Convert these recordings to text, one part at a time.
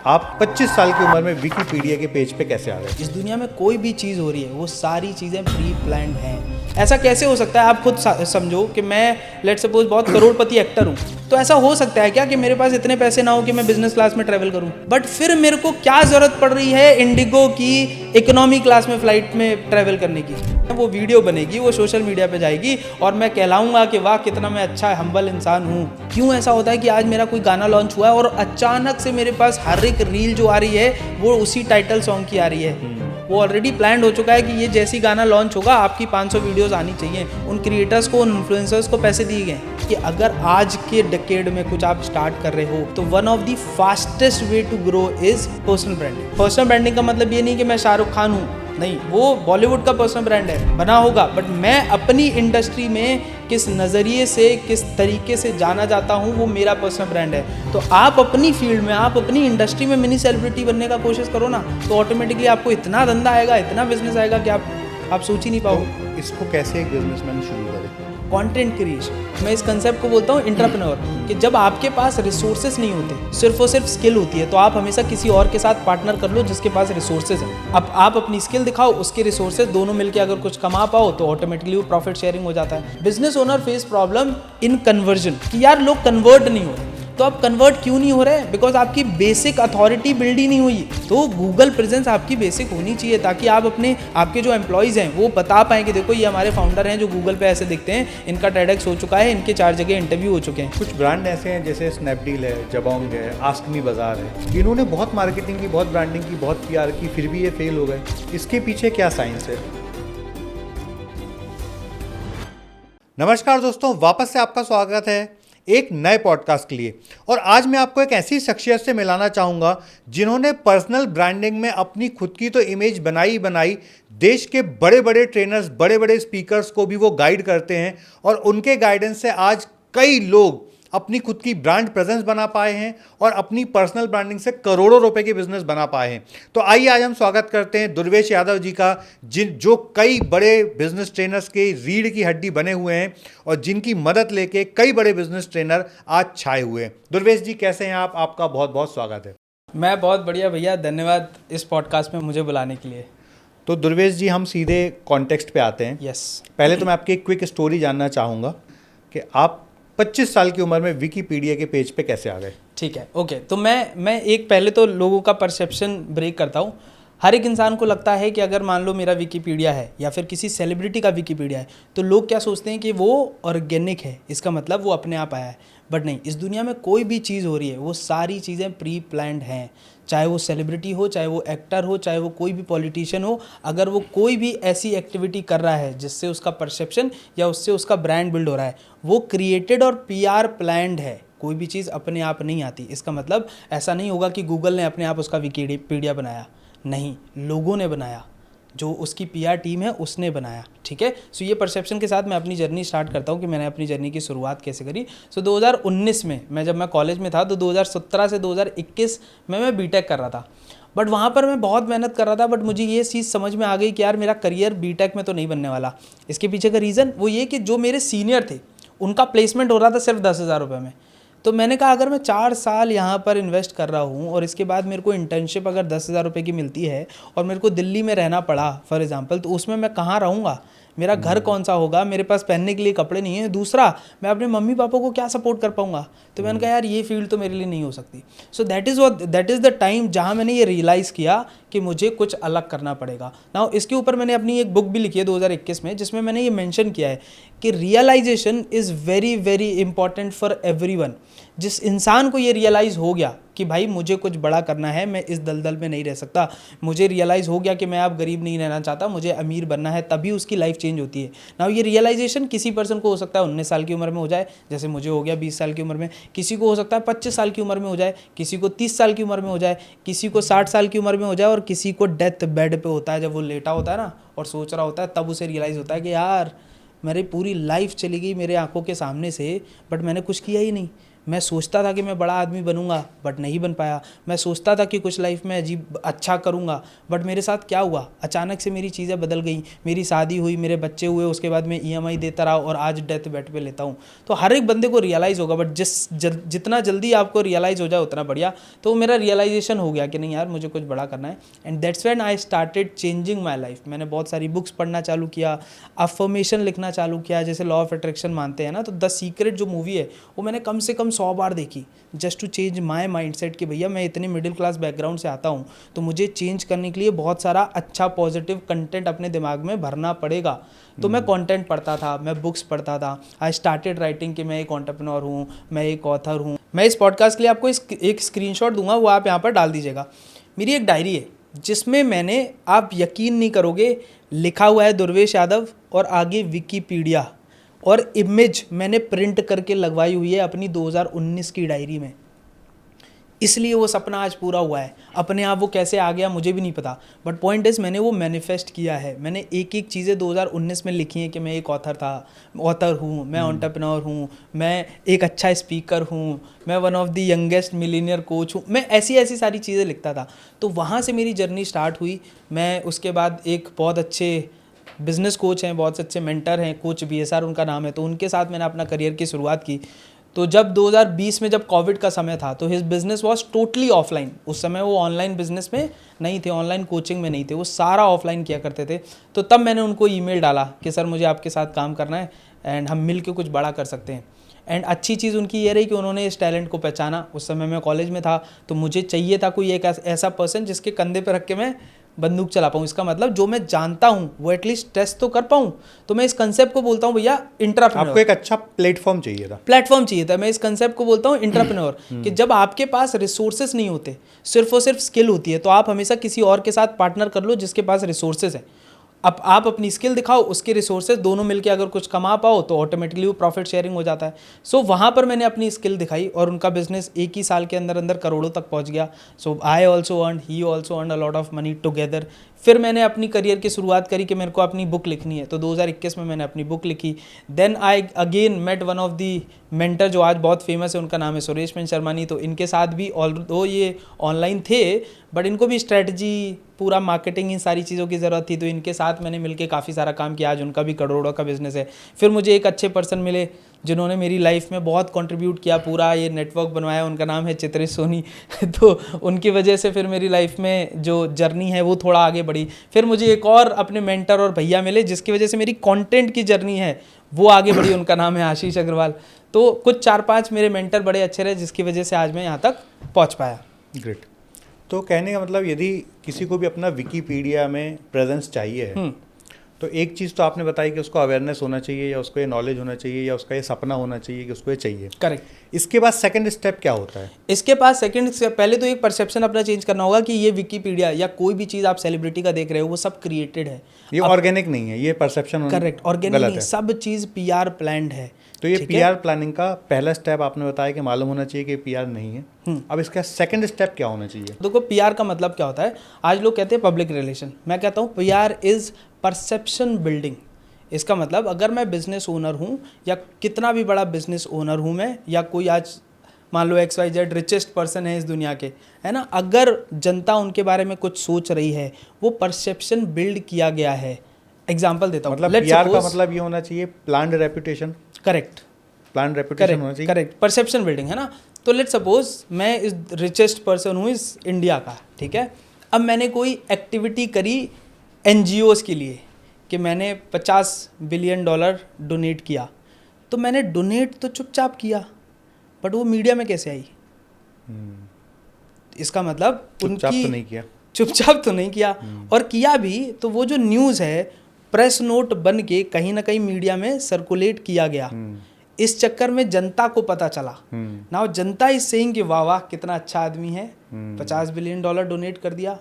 आप 25 साल की उम्र में विकिपीडिया के पेज पे कैसे आ गए? इस दुनिया में कोई भी चीज़ हो रही है वो सारी चीज़ें प्री प्लान्ड हैं। ऐसा कैसे हो सकता है? आप खुद समझो कि मैं लेट्स सपोज बहुत करोड़पति एक्टर हूँ, तो ऐसा हो सकता है क्या कि मेरे पास इतने पैसे ना हो कि मैं बिजनेस क्लास में ट्रैवल करूँ? बट फिर मेरे को क्या ज़रूरत पड़ रही है इंडिगो की इकोनॉमी क्लास में फ्लाइट में ट्रैवल करने की? वो वीडियो बनेगी, वो सोशल मीडिया पे जाएगी और मैं कहलाऊंगा कि वाह कितना मैं अच्छा हम्बल इंसान हूँ। क्यों ऐसा होता है कि आज मेरा कोई गाना लॉन्च हुआ है और अचानक से मेरे पास हर एक रील जो आ रही है वो उसी टाइटल सॉन्ग की आ रही है? वो ऑलरेडी प्लान्ड हो चुका है कि ये जैसी गाना लॉन्च होगा आपकी 500 वीडियोस आनी चाहिए। उन क्रिएटर्स को, उन इन्फ्लुएंसर्स को पैसे दिए गए कि अगर आज के डेकेड में कुछ आप स्टार्ट कर रहे हो तो one of the fastest way to grow is personal branding. Personal branding का मतलब ये नहीं कि मैं शाहरुख खान हूँ, नहीं, वो बॉलीवुड का पर्सनल ब्रांड है, बना होगा, बट मैं अपनी इंडस्ट्री में किस नज़रिए से, किस तरीके से जाना जाता हूँ वो मेरा पर्सनल ब्रांड है। तो आप अपनी फील्ड में, आप अपनी इंडस्ट्री में मिनी सेलिब्रिटी बनने का कोशिश करो ना, तो ऑटोमेटिकली आपको इतना धंधा आएगा, इतना बिजनेस आएगा कि आप सोच ही नहीं पाओगे। तो इसको कैसे एक बिजनेसमैन शुरू करे? कंटेंट क्रिएशन, मैं इस कंसेप्ट को बोलता हूँ एंटरप्रेन्योर, कि जब आपके पास रिसोर्सेज नहीं होते, सिर्फ और सिर्फ स्किल होती है, तो आप हमेशा किसी और के साथ पार्टनर कर लो जिसके पास रिसोर्सेज है। अब आप अपनी स्किल दिखाओ, उसके रिसोर्सेज, दोनों मिलकर अगर कुछ कमा पाओ तो ऑटोमेटिकली वो प्रॉफिट शेयरिंग हो जाता है। Business owner face problem in conversion कि यार लोग कन्वर्ट नहीं हो रहे। तो आप कन्वर्ट क्यों नहीं हो रहे? बिकॉज आपकी बेसिक अथॉरिटी बिल्ड ही नहीं हुई। तो गूगल प्रेजेंस आपकी बेसिक होनी चाहिए ताकि आप आपके जो एम्प्लॉयज़ हैं वो बता पाएँ कि देखो ये हमारे फाउंडर हैं जो गूगल पे ऐसे दिखते हैं, इनका टेडेक्स हो चुका है, इनके 4 जगह इंटरव्यू हो चुके हैं। कुछ ब्रांड ऐसे हैं जैसे स्नैपडील है, जबोंग है, आस्क मी बाजार है, इन्होंने बहुत मार्केटिंग की, बहुत ब्रांडिंग की, बहुत पीआर की, फिर भी ये फेल हो गए। इसके पीछे क्या साइंस है? नमस्कार दोस्तों, वापस से आपका स्वागत है एक नए पॉडकास्ट के लिए। और आज मैं आपको एक ऐसी शख्सियत से मिलाना चाहूँगा जिन्होंने पर्सनल ब्रांडिंग में अपनी खुद की तो इमेज बनाई, देश के बड़े बड़े ट्रेनर्स, बड़े बड़े स्पीकर्स को भी वो गाइड करते हैं और उनके गाइडेंस से आज कई लोग अपनी खुद की ब्रांड प्रेजेंस बना पाए हैं और अपनी पर्सनल ब्रांडिंग से करोड़ों रुपए के बिजनेस बना पाए हैं। तो आइए आज हम स्वागत करते हैं दुर्वेश यादव जी का, जो कई बड़े बिजनेस ट्रेनर्स के रीढ़ की हड्डी बने हुए हैं और जिनकी मदद लेके कई बड़े बिजनेस ट्रेनर आज छाए हुए हैं। दुर्वेश जी कैसे हैं आप? आपका बहुत बहुत स्वागत है। मैं बहुत बढ़िया भैया, धन्यवाद इस पॉडकास्ट में मुझे बुलाने के लिए। तो दुर्वेश जी, हम सीधे कॉन्टेक्स्ट पे आते हैं। यस। पहले तो मैं आपकी एक क्विक स्टोरी जानना चाहूँगा कि आप 25 साल की उम्र में विकिपीडिया के पेज पे कैसे आ गए? ठीक है, ओके। तो मैं एक पहले तो लोगों का परसेप्शन ब्रेक करता हूँ। हर एक इंसान को लगता है कि अगर मान लो मेरा विकिपीडिया है या फिर किसी सेलिब्रिटी का विकिपीडिया है तो लोग क्या सोचते हैं कि वो ऑर्गेनिक है, इसका मतलब वो अपने आप आया है। बट नहीं, इस दुनिया में कोई भी चीज़ हो रही है वो सारी चीज़ें प्री प्लान्ड हैं। चाहे वो सेलिब्रिटी हो, चाहे वो एक्टर हो, चाहे वो कोई भी पॉलिटिशियन हो, अगर वो कोई भी ऐसी एक्टिविटी कर रहा है जिससे उसका परसेप्शन या उससे उसका ब्रांड बिल्ड हो रहा है, वो क्रिएटेड और पीआर प्लान्ड है। कोई भी चीज़ अपने आप नहीं आती। इसका मतलब ऐसा नहीं होगा कि गूगल ने अपने आप उसका विकिपीडिया बनाया, नहीं, लोगों ने बनाया, जो उसकी पीआर टीम है उसने बनाया। ठीक है। सो ये परसेप्शन के साथ मैं अपनी जर्नी स्टार्ट करता हूँ कि मैंने अपनी जर्नी की शुरुआत कैसे करी। 2019 में जब मैं कॉलेज में था तो 2017 से 2021 में मैं बीटेक कर रहा था। बट वहाँ पर मैं बहुत मेहनत कर रहा था, बट मुझे ये चीज़ समझ में आ गई कि यार मेरा करियर बीटेक में तो नहीं बनने वाला। इसके पीछे का रीज़न वो ये कि जो मेरे सीनियर थे उनका प्लेसमेंट हो रहा था सिर्फ 10,000 रुपये में। तो मैंने कहा अगर मैं 4 साल यहाँ पर इन्वेस्ट कर रहा हूँ और इसके बाद मेरे को इंटर्नशिप अगर 10,000 रुपये की मिलती है और मेरे को दिल्ली में रहना पड़ा फॉर एग्जांपल, तो उसमें मैं कहाँ रहूँगा? मेरा घर कौन सा होगा? मेरे पास पहनने के लिए कपड़े नहीं है। दूसरा, मैं अपने मम्मी पापा को क्या सपोर्ट कर पाऊँगा? तो मैंने कहा यार ये फील्ड तो मेरे लिए नहीं हो सकती। So that is the time जहाँ मैंने ये रियलाइज़ किया कि मुझे कुछ अलग करना पड़ेगा। नाउ इसके ऊपर मैंने अपनी एक बुक भी लिखी है 2021 में, जिसमें मैंने ये मेंशन किया है कि realization is very very important for everyone. जिस इंसान को ये रियलाइज़ हो गया कि भाई मुझे कुछ बड़ा करना है, मैं इस दलदल में नहीं रह सकता, मुझे रियलाइज़ हो गया कि मैं अब गरीब नहीं रहना चाहता, मुझे अमीर बनना है, तभी उसकी लाइफ चेंज होती है। नाउ ये रियलाइजेशन किसी पर्सन को हो सकता है 19 साल की उम्र में हो जाए, जैसे मुझे हो गया 20 साल की उम्र में, किसी को हो सकता है 25 साल की उम्र में हो जाए, किसी को 30 साल की उम्र में हो जाए, किसी को 60 साल की उम्र में हो जाए और किसी को डेथ बेड पे होता है, जब वो लेटा होता है ना और सोच रहा होता है, तब उसे रियलाइज़ होता है कि यार मेरी पूरी लाइफ चली गई मेरे आंखों के सामने से, बट मैंने कुछ किया ही नहीं। मैं सोचता था कि मैं बड़ा आदमी बनूंगा बट नहीं बन पाया। मैं सोचता था कि कुछ लाइफ में अजीब अच्छा करूंगा बट मेरे साथ क्या हुआ, अचानक से मेरी चीज़ें बदल गई। मेरी शादी हुई, मेरे बच्चे हुए, उसके बाद मैं EMI देता रहा और आज डेथ बेड पे लेता हूँ। तो हर एक बंदे को रियलाइज़ होगा, बट जितना जल्दी आपको रियलाइज़ हो जाए उतना बढ़िया। तो मेरा रियलाइजेशन हो गया कि नहीं यार, मुझे कुछ बड़ा करना है। And that's when I started changing my life. मैंने बहुत सारी बुक्स पढ़ना चालू किया, अफर्मेशन लिखना चालू किया, जैसे लॉ ऑफ अट्रैक्शन मानते हैं ना, तो द सीक्रेट जो मूवी है वो मैंने कम से कम 100 बार देखी, just to change my mindset कि भैया मैं इतने मिडिल क्लास बैकग्राउंड से आता हूँ तो मुझे चेंज करने के लिए बहुत सारा अच्छा पॉजिटिव कंटेंट अपने दिमाग में भरना पड़ेगा। तो मैं कंटेंट पढ़ता था, मैं बुक्स पढ़ता था। आई स्टार्टेड राइटिंग कि मैं एक एंटरप्रेन्योर हूँ, मैं एक ऑथर हूँ। मैं इस पॉडकास्ट के लिए आपको एक स्क्रीनशॉट दूंगा, वो आप यहाँ पर डाल दीजिएगा। मेरी एक डायरी है जिसमें मैंने, आप यकीन नहीं करोगे, लिखा हुआ है दुर्वेश यादव और आगे विकीपीडिया, और इमेज मैंने प्रिंट करके लगवाई हुई है अपनी 2019 की डायरी में। इसलिए वो सपना आज पूरा हुआ है। अपने आप वो कैसे आ गया मुझे भी नहीं पता, बट पॉइंट इज मैंने वो मैनिफेस्ट किया है। मैंने एक एक चीज़ें 2019 में लिखी हैं कि मैं एक ऑथर हूँ, मैं एंटरप्रेन्योर हूँ, मैं एक अच्छा स्पीकर हूँ, मैं one of the youngest millionaire coach हूँ। मैं ऐसी ऐसी सारी चीज़ें लिखता था। तो वहाँ से मेरी जर्नी स्टार्ट हुई। मैं उसके बाद एक बहुत अच्छे बिजनेस कोच हैं, बहुत अच्छे मेंटर हैं, कोच BSR उनका नाम है, तो उनके साथ मैंने अपना करियर की शुरुआत की। तो जब 2020 में जब कोविड का समय था तो his business was totally offline. उस समय वो ऑनलाइन बिजनेस में नहीं थे, ऑनलाइन कोचिंग में नहीं थे, वो सारा ऑफलाइन किया करते थे। तो तब मैंने उनको ईमेल डाला कि सर मुझे आपके साथ काम करना है एंड हम मिल के कुछ बड़ा कर सकते हैं। एंड अच्छी चीज़ उनकी ये रही कि उन्होंने इस टैलेंट को पहचाना। उस समय मैं कॉलेज में था तो मुझे चाहिए था कोई एक ऐसा पर्सन जिसके कंधे पर रख के मैं बंदूक चला पाऊँ। इसका मतलब जो मैं जानता हूँ वो एटलीस्ट टेस्ट तो कर पाऊँ। तो मैं इस कंसेप्ट को बोलता हूँ भैया इंट्राप्रेन्योर। आपको एक अच्छा प्लेटफॉर्म चाहिए था। मैं इस कंसेप्ट को बोलता हूँ इंट्राप्रेन्योर कि जब आपके पास रिसोर्सेज नहीं होते, सिर्फ और सिर्फ स्किल होती है, तो आप हमेशा किसी और के साथ पार्टनर कर लो जिसके पास रिसोर्सेज है। अब आप अपनी स्किल दिखाओ, उसके रिसोर्सेज, दोनों मिलके अगर कुछ कमा पाओ तो ऑटोमेटिकली वो प्रॉफिट शेयरिंग हो जाता है। सो वहाँ पर मैंने अपनी स्किल दिखाई और उनका बिजनेस एक ही साल के अंदर अंदर करोड़ों तक पहुँच गया। So I also earn, he also earn a lot of money together. फिर मैंने अपनी करियर की शुरुआत करी कि मेरे को अपनी बुक लिखनी है, तो 2021 में मैंने अपनी बुक लिखी। Then I again met one of the mentor जो आज बहुत फेमस है, उनका नाम है सुरेश शर्मानी। तो इनके साथ भी ऑल्दो ये ऑनलाइन थे बट इनको भी स्ट्रेटजी, पूरा मार्केटिंग, इन सारी चीज़ों की ज़रूरत थी, तो इनके साथ मैंने मिलकर काफ़ी सारा काम किया। आज उनका भी करोड़ों का बिजनेस है। फिर मुझे एक अच्छे पर्सन मिले जिन्होंने मेरी लाइफ में बहुत कंट्रीब्यूट किया, पूरा ये नेटवर्क बनवाया, उनका नाम है चित्रेश सोनी। तो उनकी वजह से फिर मेरी लाइफ में जो जर्नी है वो थोड़ा आगे बढ़ी। फिर मुझे एक और अपने मेंटर और भैया मिले जिसकी वजह से मेरी कंटेंट की जर्नी है वो आगे बढ़ी, उनका नाम है आशीष अग्रवाल। तो कुछ 4-5 मेरे मेंटर बड़े अच्छे रहे जिसकी वजह से आज मैं यहाँ तक पहुँच पाया। ग्रेट। तो कहने का मतलब यदि किसी को भी अपना विकीपीडिया में प्रेजेंस चाहिए है तो एक चीज़ तो आपने बताई कि उसको अवेयरनेस होना चाहिए, या उसको ये नॉलेज होना चाहिए, या उसका ये सपना होना चाहिए कि उसको ये चाहिए। करेक्ट। इसके बाद सेकंड स्टेप क्या होता है? इसके पास सेकंड स्टेप, पहले तो एक परसेप्शन अपना चेंज करना होगा कि ये विकीपीडिया या कोई भी चीज़ आप सेलिब्रिटी का देख रहे हो वो सब क्रिएटेड है, ये ऑर्गेनिक नहीं है, ये परसेप्शन करेक्ट, ऑर्गेनिक नहीं, सब चीज़ PR प्लान्ड है। तो ये PR प्लानिंग का पहला स्टेप आपने बताया कि मालूम होना चाहिए कि PR नहीं है। अब इसका सेकंड स्टेप क्या होना चाहिए? देखो PR का मतलब क्या होता है, आज लोग कहते हैं पब्लिक रिलेशन, मैं कहता हूँ PR इज परसेप्शन बिल्डिंग। इसका मतलब अगर मैं बिजनेस ओनर हूँ या कितना भी बड़ा बिजनेस ओनर हूँ मैं, या कोई आज मान लो XYZ रिचेस्ट पर्सन है इस दुनिया के, है ना, अगर जनता उनके बारे में कुछ सोच रही है, वो परसेप्शन बिल्ड किया गया है। एग्जाम्पल देता हूँ, मतलब PR का मतलब ये होना चाहिए planned reputation. Correct, planned reputation होना चाहिए, करेक्ट, परसेप्शन बिल्डिंग, है ना। तो लेट्स सपोज मैं इस रिचेस्ट पर्सन हूँ इस इंडिया का, ठीक है। अब मैंने कोई एक्टिविटी करी NGOs के लिए कि मैंने $50 बिलियन डोनेट किया, तो मैंने डोनेट तो चुपचाप किया बट वो मीडिया में कैसे आई? इसका मतलब उनकी चुपचाप तो नहीं किया, और किया भी तो वो जो न्यूज़ है प्रेस नोट बन के कहीं ना कहीं मीडिया में सर्कुलेट किया गया। इस चक्कर में जनता को पता चला। नाउ जनता इज सेइंग कि वाह वाह कितना अच्छा आदमी है, $50 बिलियन डोनेट कर दिया।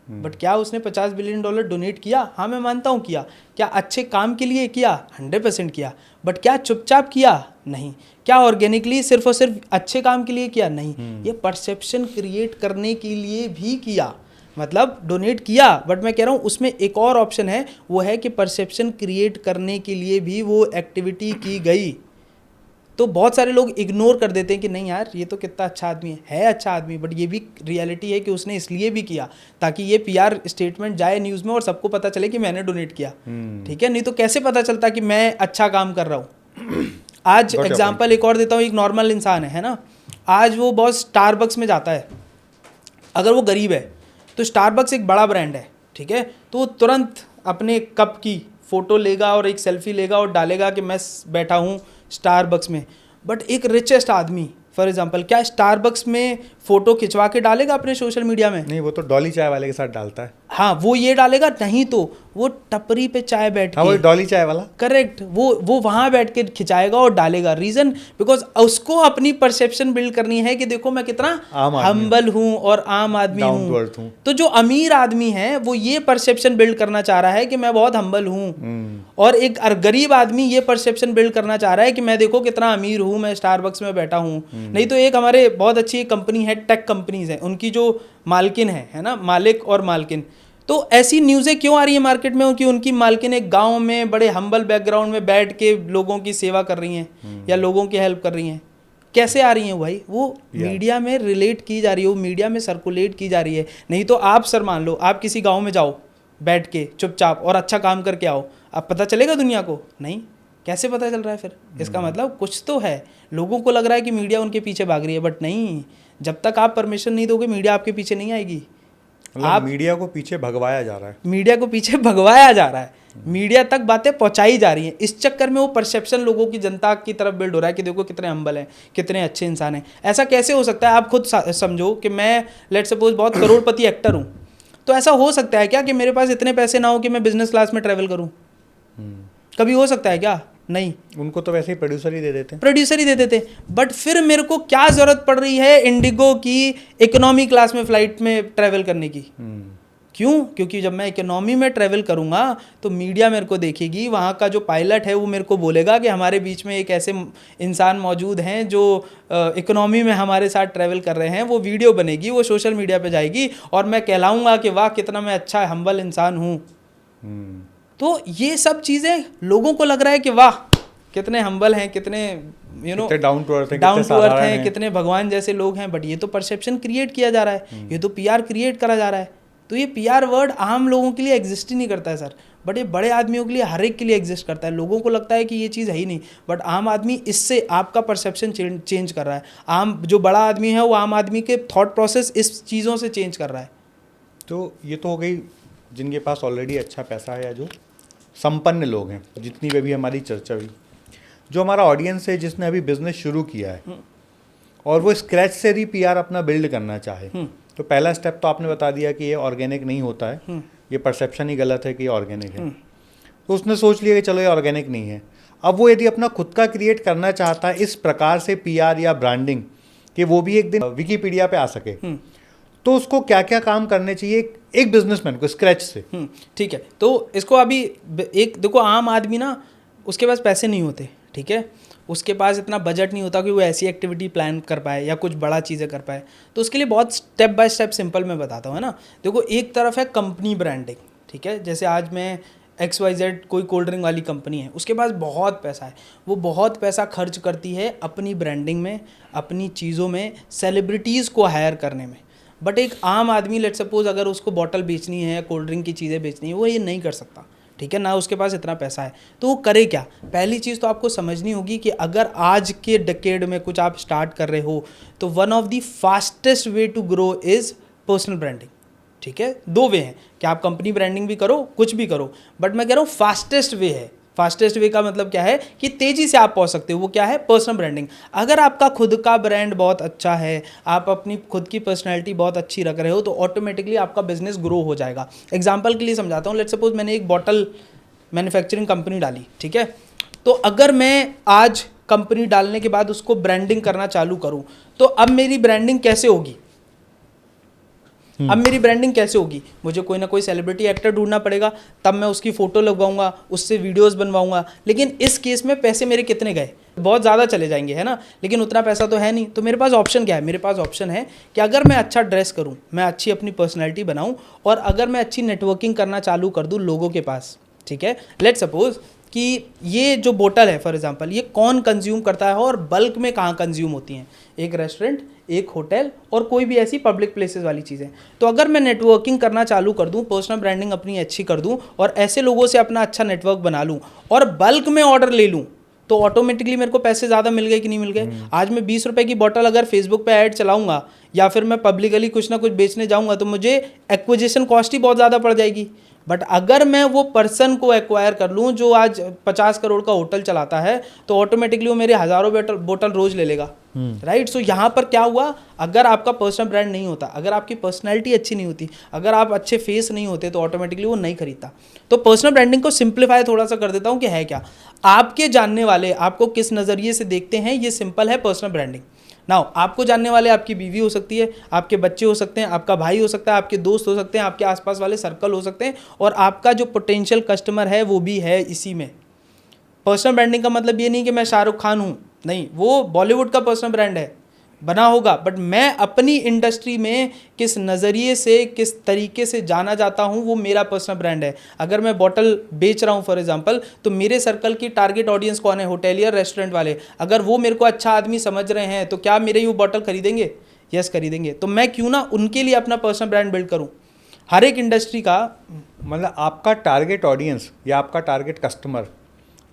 बट क्या उसने $50 बिलियन डोनेट किया? हाँ मैं मानता हूँ किया। क्या अच्छे काम के लिए किया? 100% किया। बट क्या चुपचाप किया? नहीं। क्या ऑर्गेनिकली सिर्फ और सिर्फ अच्छे काम के लिए किया? नहीं। ये परसेप्शन क्रिएट करने के लिए भी किया। मतलब डोनेट किया, बट मैं कह रहा हूँ उसमें एक और ऑप्शन है, वो है कि परसेप्शन क्रिएट करने के लिए भी वो एक्टिविटी की गई। तो बहुत सारे लोग इग्नोर कर देते हैं कि नहीं यार ये तो कितना अच्छा आदमी है अच्छा आदमी, बट ये भी रियलिटी है कि उसने इसलिए भी किया ताकि ये पीआर स्टेटमेंट जाए न्यूज़ में और सबको पता चले कि मैंने डोनेट किया। ठीक है, नहीं तो कैसे पता चलता कि मैं अच्छा काम कर रहा हूँ। आज एग्जाम्पल एक और देता हूँ, एक नॉर्मल इंसान है ना, आज वो बहुत स्टारबक्स में जाता है, अगर वो गरीब है तो स्टारबक्स एक बड़ा ब्रांड है, ठीक है, तो वो तुरंत अपने कप की फ़ोटो लेगा और एक सेल्फी लेगा और डालेगा कि मैं बैठा हूँ स्टारबक्स में। बट एक रिचेस्ट आदमी फॉर एग्जांपल क्या स्टारबक्स में फ़ोटो खिंचवा के डालेगा अपने सोशल मीडिया में? नहीं, वो तो डॉली चाय वाले के साथ डालता है। हाँ, वो ये डालेगा, नहीं तो वो टपरी पे चाय बैठ हाँ, के, वो डॉली चाय वाला, करेक्ट, वो वहाँ बैठ के खिंचाएगा और डालेगा। रीज़न बिकॉज उसको अपनी परसेप्शन बिल्ड करनी है कि देखो मैं कितना हम्बल हूँ और आम आदमी हूँ। तो जो अमीर आदमी है वो ये परसेप्शन बिल्ड करना चाह रहा है कि मैं बहुत हम्बल हूँ, और एक गरीब आदमी ये परसेप्शन बिल्ड करना चाह रहा है कि मैं देखो कितना अमीर हूँ, मैं स्टारबक्स में बैठा हूँ। नहीं तो एक हमारे बहुत अच्छी कंपनी है, टेक कंपनीज है, उनकी जो मालकिन है ना, मालिक और मालकिन, तो ऐसी न्यूज़ें क्यों आ रही है मार्केट में कि उनकी मालकिन एक गांव में बड़े हम्बल बैकग्राउंड में बैठ के लोगों की सेवा कर रही हैं या लोगों की हेल्प कर रही हैं? कैसे आ रही हैं भाई? वो मीडिया में रिलेट की जा रही है, वो मीडिया में सर्कुलेट की जा रही है। नहीं तो आप सर मान लो आप किसी गाँव में जाओ बैठ के चुपचाप और अच्छा काम करके आओ, अब पता चलेगा दुनिया को? नहीं। कैसे पता चल रहा है फिर? इसका मतलब कुछ तो है। लोगों को लग रहा है कि मीडिया उनके पीछे भाग रही है, बट नहीं, जब तक आप परमिशन नहीं दोगे मीडिया आपके पीछे नहीं आएगी। आप मीडिया को पीछे भगवाया जा रहा है, मीडिया को पीछे भगवाया जा रहा है, मीडिया तक बातें पहुंचाई जा रही हैं। इस चक्कर में वो परसेप्शन लोगों की, जनता की तरफ बिल्ड हो रहा है कि देखो कितने हम्बल हैं, कितने अच्छे इंसान हैं। ऐसा कैसे हो सकता है? आप खुद समझो कि मैं लेट सपोज बहुत करोड़पति एक्टर हूँ, तो ऐसा हो सकता है क्या कि मेरे पास इतने पैसे ना हो कि मैं बिजनेस क्लास में ट्रैवल करूँ? कभी हो सकता है क्या? नहीं। उनको तो वैसे ही प्रोड्यूसर ही दे देते हैं, प्रोड्यूसर ही दे देते। बट फिर मेरे को क्या ज़रूरत पड़ रही है इंडिगो की इकोनॉमी क्लास में फ्लाइट में ट्रैवल करने की? क्यों? क्योंकि जब मैं इकोनॉमी में ट्रैवल करूँगा तो मीडिया मेरे को देखेगी, वहाँ का जो पायलट है वो मेरे को बोलेगा कि हमारे बीच में एक ऐसे इंसान मौजूद हैं जो इकोनॉमी में हमारे साथ ट्रैवल कर रहे हैं। वो वीडियो बनेगी, वो सोशल मीडिया पे जाएगी और मैं कहलाऊँगा कि वाह कितना मैं अच्छा हम्बल इंसान हूँ। तो ये सब चीज़ें लोगों को लग रहा है कि वाह कितने हम्बल हैं, कितने डाउन टू अर्थ हैं, कितने भगवान जैसे लोग हैं। बट ये तो परसेप्शन क्रिएट किया जा रहा है, ये तो पीआर क्रिएट करा जा रहा है। तो ये पीआर वर्ड आम लोगों के लिए एग्जिस्ट ही नहीं करता है सर, बट ये बड़े आदमियों के लिए, हर एक के लिए एग्जिस्ट करता है। लोगों को लगता है कि ये चीज़ है ही नहीं, बट आम आदमी इससे आपका परसेप्शन चेंज कर रहा है। आम जो बड़ा आदमी है वो आम आदमी के थॉट प्रोसेस इस चीज़ों से चेंज कर रहा है। तो ये तो हो गई जिनके पास ऑलरेडी अच्छा पैसा है या जो संपन्न लोग हैं, जितनी भी अभी हमारी चर्चा हुई। जो हमारा ऑडियंस है जिसने अभी बिजनेस शुरू किया है और वो स्क्रैच से ही पीआर अपना बिल्ड करना चाहे, तो पहला स्टेप तो आपने बता दिया कि ये ऑर्गेनिक नहीं होता है, ये परसेप्शन ही गलत है कि ये ऑर्गेनिक है। तो उसने सोच लिया कि चलो ये ऑर्गेनिक नहीं है। अब वो यदि अपना खुद का क्रिएट करना चाहता है इस प्रकार से पीआर या ब्रांडिंग कि वो भी एक दिन विकिपीडिया पे आ सके, तो उसको क्या क्या काम करने चाहिए एक बिजनेसमैन को स्क्रैच से? ठीक है, तो इसको अभी एक देखो, आम आदमी ना उसके पास पैसे नहीं होते, ठीक है, उसके पास इतना बजट नहीं होता कि वो ऐसी एक्टिविटी प्लान कर पाए या कुछ बड़ा चीज़ें कर पाए। तो उसके लिए बहुत स्टेप बाय स्टेप सिंपल मैं बताता हूँ, है ना। देखो, एक तरफ है कंपनी ब्रांडिंग, ठीक है, जैसे आज मैं XYZ कोई कोल्ड ड्रिंक वाली कंपनी है, उसके पास बहुत पैसा है, वो बहुत पैसा खर्च करती है अपनी ब्रांडिंग में, अपनी चीज़ों में, सेलिब्रिटीज़ को हायर करने में। बट एक आम आदमी लेट सपोज अगर उसको बॉटल बेचनी है, कोल्ड ड्रिंक की चीज़ें बेचनी है, वो ये नहीं कर सकता, ठीक है, ना उसके पास इतना पैसा है। तो वो करे क्या? पहली चीज़ तो आपको समझनी होगी कि अगर आज के डिकेड में कुछ आप स्टार्ट कर रहे हो तो one of the fastest way to grow is personal branding, ठीक है। दो वे हैं कि आप कंपनी ब्रांडिंग भी करो, कुछ भी करो, बट मैं कह रहा हूँ फास्टेस्ट वे है। फास्टेस्ट वे का मतलब क्या है कि तेज़ी से आप पहुंच सकते हो, वो क्या है? Personal branding. अगर आपका खुद का ब्रांड बहुत अच्छा है, आप अपनी खुद की पर्सनैलिटी बहुत अच्छी रख रहे हो, तो ऑटोमेटिकली आपका बिजनेस ग्रो हो जाएगा। एग्जांपल के लिए समझाता हूँ, लेट्स सपोज मैंने एक बॉटल मैन्युफैक्चरिंग कंपनी डाली, ठीक है, तो अगर मैं आज कंपनी डालने के बाद उसको ब्रांडिंग करना चालू करूँ, तो अब मेरी ब्रांडिंग कैसे होगी? अब मेरी ब्रांडिंग कैसे होगी? मुझे कोई ना कोई सेलिब्रिटी एक्टर ढूंढना पड़ेगा, तब मैं उसकी फ़ोटो लगवाऊंगा, उससे वीडियोस बनवाऊंगा। लेकिन इस केस में पैसे मेरे कितने गए? बहुत ज़्यादा चले जाएंगे, है ना, लेकिन उतना पैसा तो है नहीं। तो मेरे पास ऑप्शन क्या है? मेरे पास ऑप्शन है कि अगर मैं अच्छा ड्रेस करूँ, मैं अच्छी अपनी पर्सनैलिटी बनाऊँ, और अगर मैं अच्छी नेटवर्किंग करना चालू कर दूँ लोगों के पास, ठीक है, लेट सपोज कि ये जो बोतल है फॉर एग्जांपल ये कौन कंज्यूम करता है और बल्क में कहाँ कंज्यूम होती हैं, एक रेस्टोरेंट, एक होटल और कोई भी ऐसी पब्लिक प्लेसेस वाली चीज़ें। तो अगर मैं नेटवर्किंग करना चालू कर दूं, पर्सनल ब्रांडिंग अपनी अच्छी कर दूं और ऐसे लोगों से अपना अच्छा नेटवर्क बना लूं और बल्क में ऑर्डर ले लूं, तो ऑटोमेटिकली मेरे को पैसे ज़्यादा मिल गए कि नहीं मिल गए। आज मैं 20 रुपए की बोतल अगर फेसबुक पे ऐड चलाऊंगा या फिर मैं पब्लिकली कुछ ना कुछ बेचने जाऊंगा तो मुझे एक्विजिशन कॉस्ट ही बहुत ज़्यादा पड़ जाएगी। बट अगर मैं वो पर्सन को एक्वायर कर लूँ जो आज 50 करोड़ का होटल चलाता है, तो ऑटोमेटिकली वो मेरे हज़ारों बोतल रोज ले लेगा, राइट। सो यहाँ पर क्या हुआ, अगर आपका पर्सनल ब्रांड नहीं होता, अगर आपकी पर्सनैलिटी अच्छी नहीं होती, अगर आप अच्छे फेस नहीं होते, तो ऑटोमेटिकली वो नहीं खरीदता। तो पर्सनल ब्रांडिंग को सिंप्लीफाई थोड़ा सा कर देता हूँ कि है क्या, आपके जानने वाले आपको किस नज़रिए से देखते हैं, ये सिंपल है पर्सनल ब्रांडिंग। नाउ आपको जानने वाले आपकी बीवी हो सकती है, आपके बच्चे हो सकते हैं, आपका भाई हो सकता है, आपके दोस्त हो सकते हैं, आपके आसपास वाले सर्कल हो सकते हैं, और आपका जो पोटेंशियल कस्टमर है वो भी है इसी में। पर्सनल ब्रांडिंग का मतलब ये नहीं कि मैं शाहरुख खान हूँ, नहीं, वो बॉलीवुड का पर्सनल ब्रांड है, बना होगा, बट मैं अपनी इंडस्ट्री में किस नज़रिए से किस तरीके से जाना जाता हूँ वो मेरा पर्सनल ब्रांड है। अगर मैं बॉटल बेच रहा हूँ फॉर एग्जांपल, तो मेरे सर्कल की टारगेट ऑडियंस कौन है, होटेलियर, रेस्टोरेंट वाले। अगर वो मेरे को अच्छा आदमी समझ रहे हैं तो क्या मेरे वो बॉटल खरीदेंगे? यस खरीदेंगे। तो मैं क्यों ना उनके लिए अपना पर्सनल ब्रांड बिल्ड करूँ। हर एक इंडस्ट्री का मतलब आपका टारगेट ऑडियंस या आपका टारगेट कस्टमर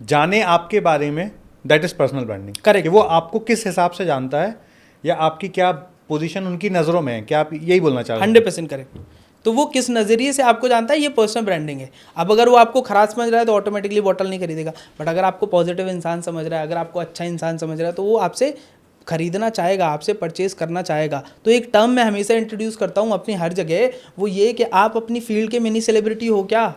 जाने आपके बारे में, that is personal branding. Correct. कि वो आपको किस हिसाब से जानता है या आपकी क्या पोजीशन उनकी नज़रों में है, क्या आप यही बोलना चाह रहे हैं? 100% करेक्ट। तो वो किस नज़रिए से आपको जानता है, ये पर्सनल ब्रांडिंग है। अब अगर वो आपको खराब समझ रहा है तो ऑटोमेटिकली बॉटल नहीं खरीदेगा, बट अगर आपको पॉजिटिव इंसान समझ रहा है, अगर आपको अच्छा इंसान समझ रहा है, तो वो आपसे खरीदना चाहेगा, आपसे परचेज करना चाहेगा। तो एक टर्म मैं हमेशा इंट्रोड्यूस करता हूँ अपनी हर जगह, वो ये कि आप अपनी फील्ड के मिनी सेलिब्रिटी हो क्या।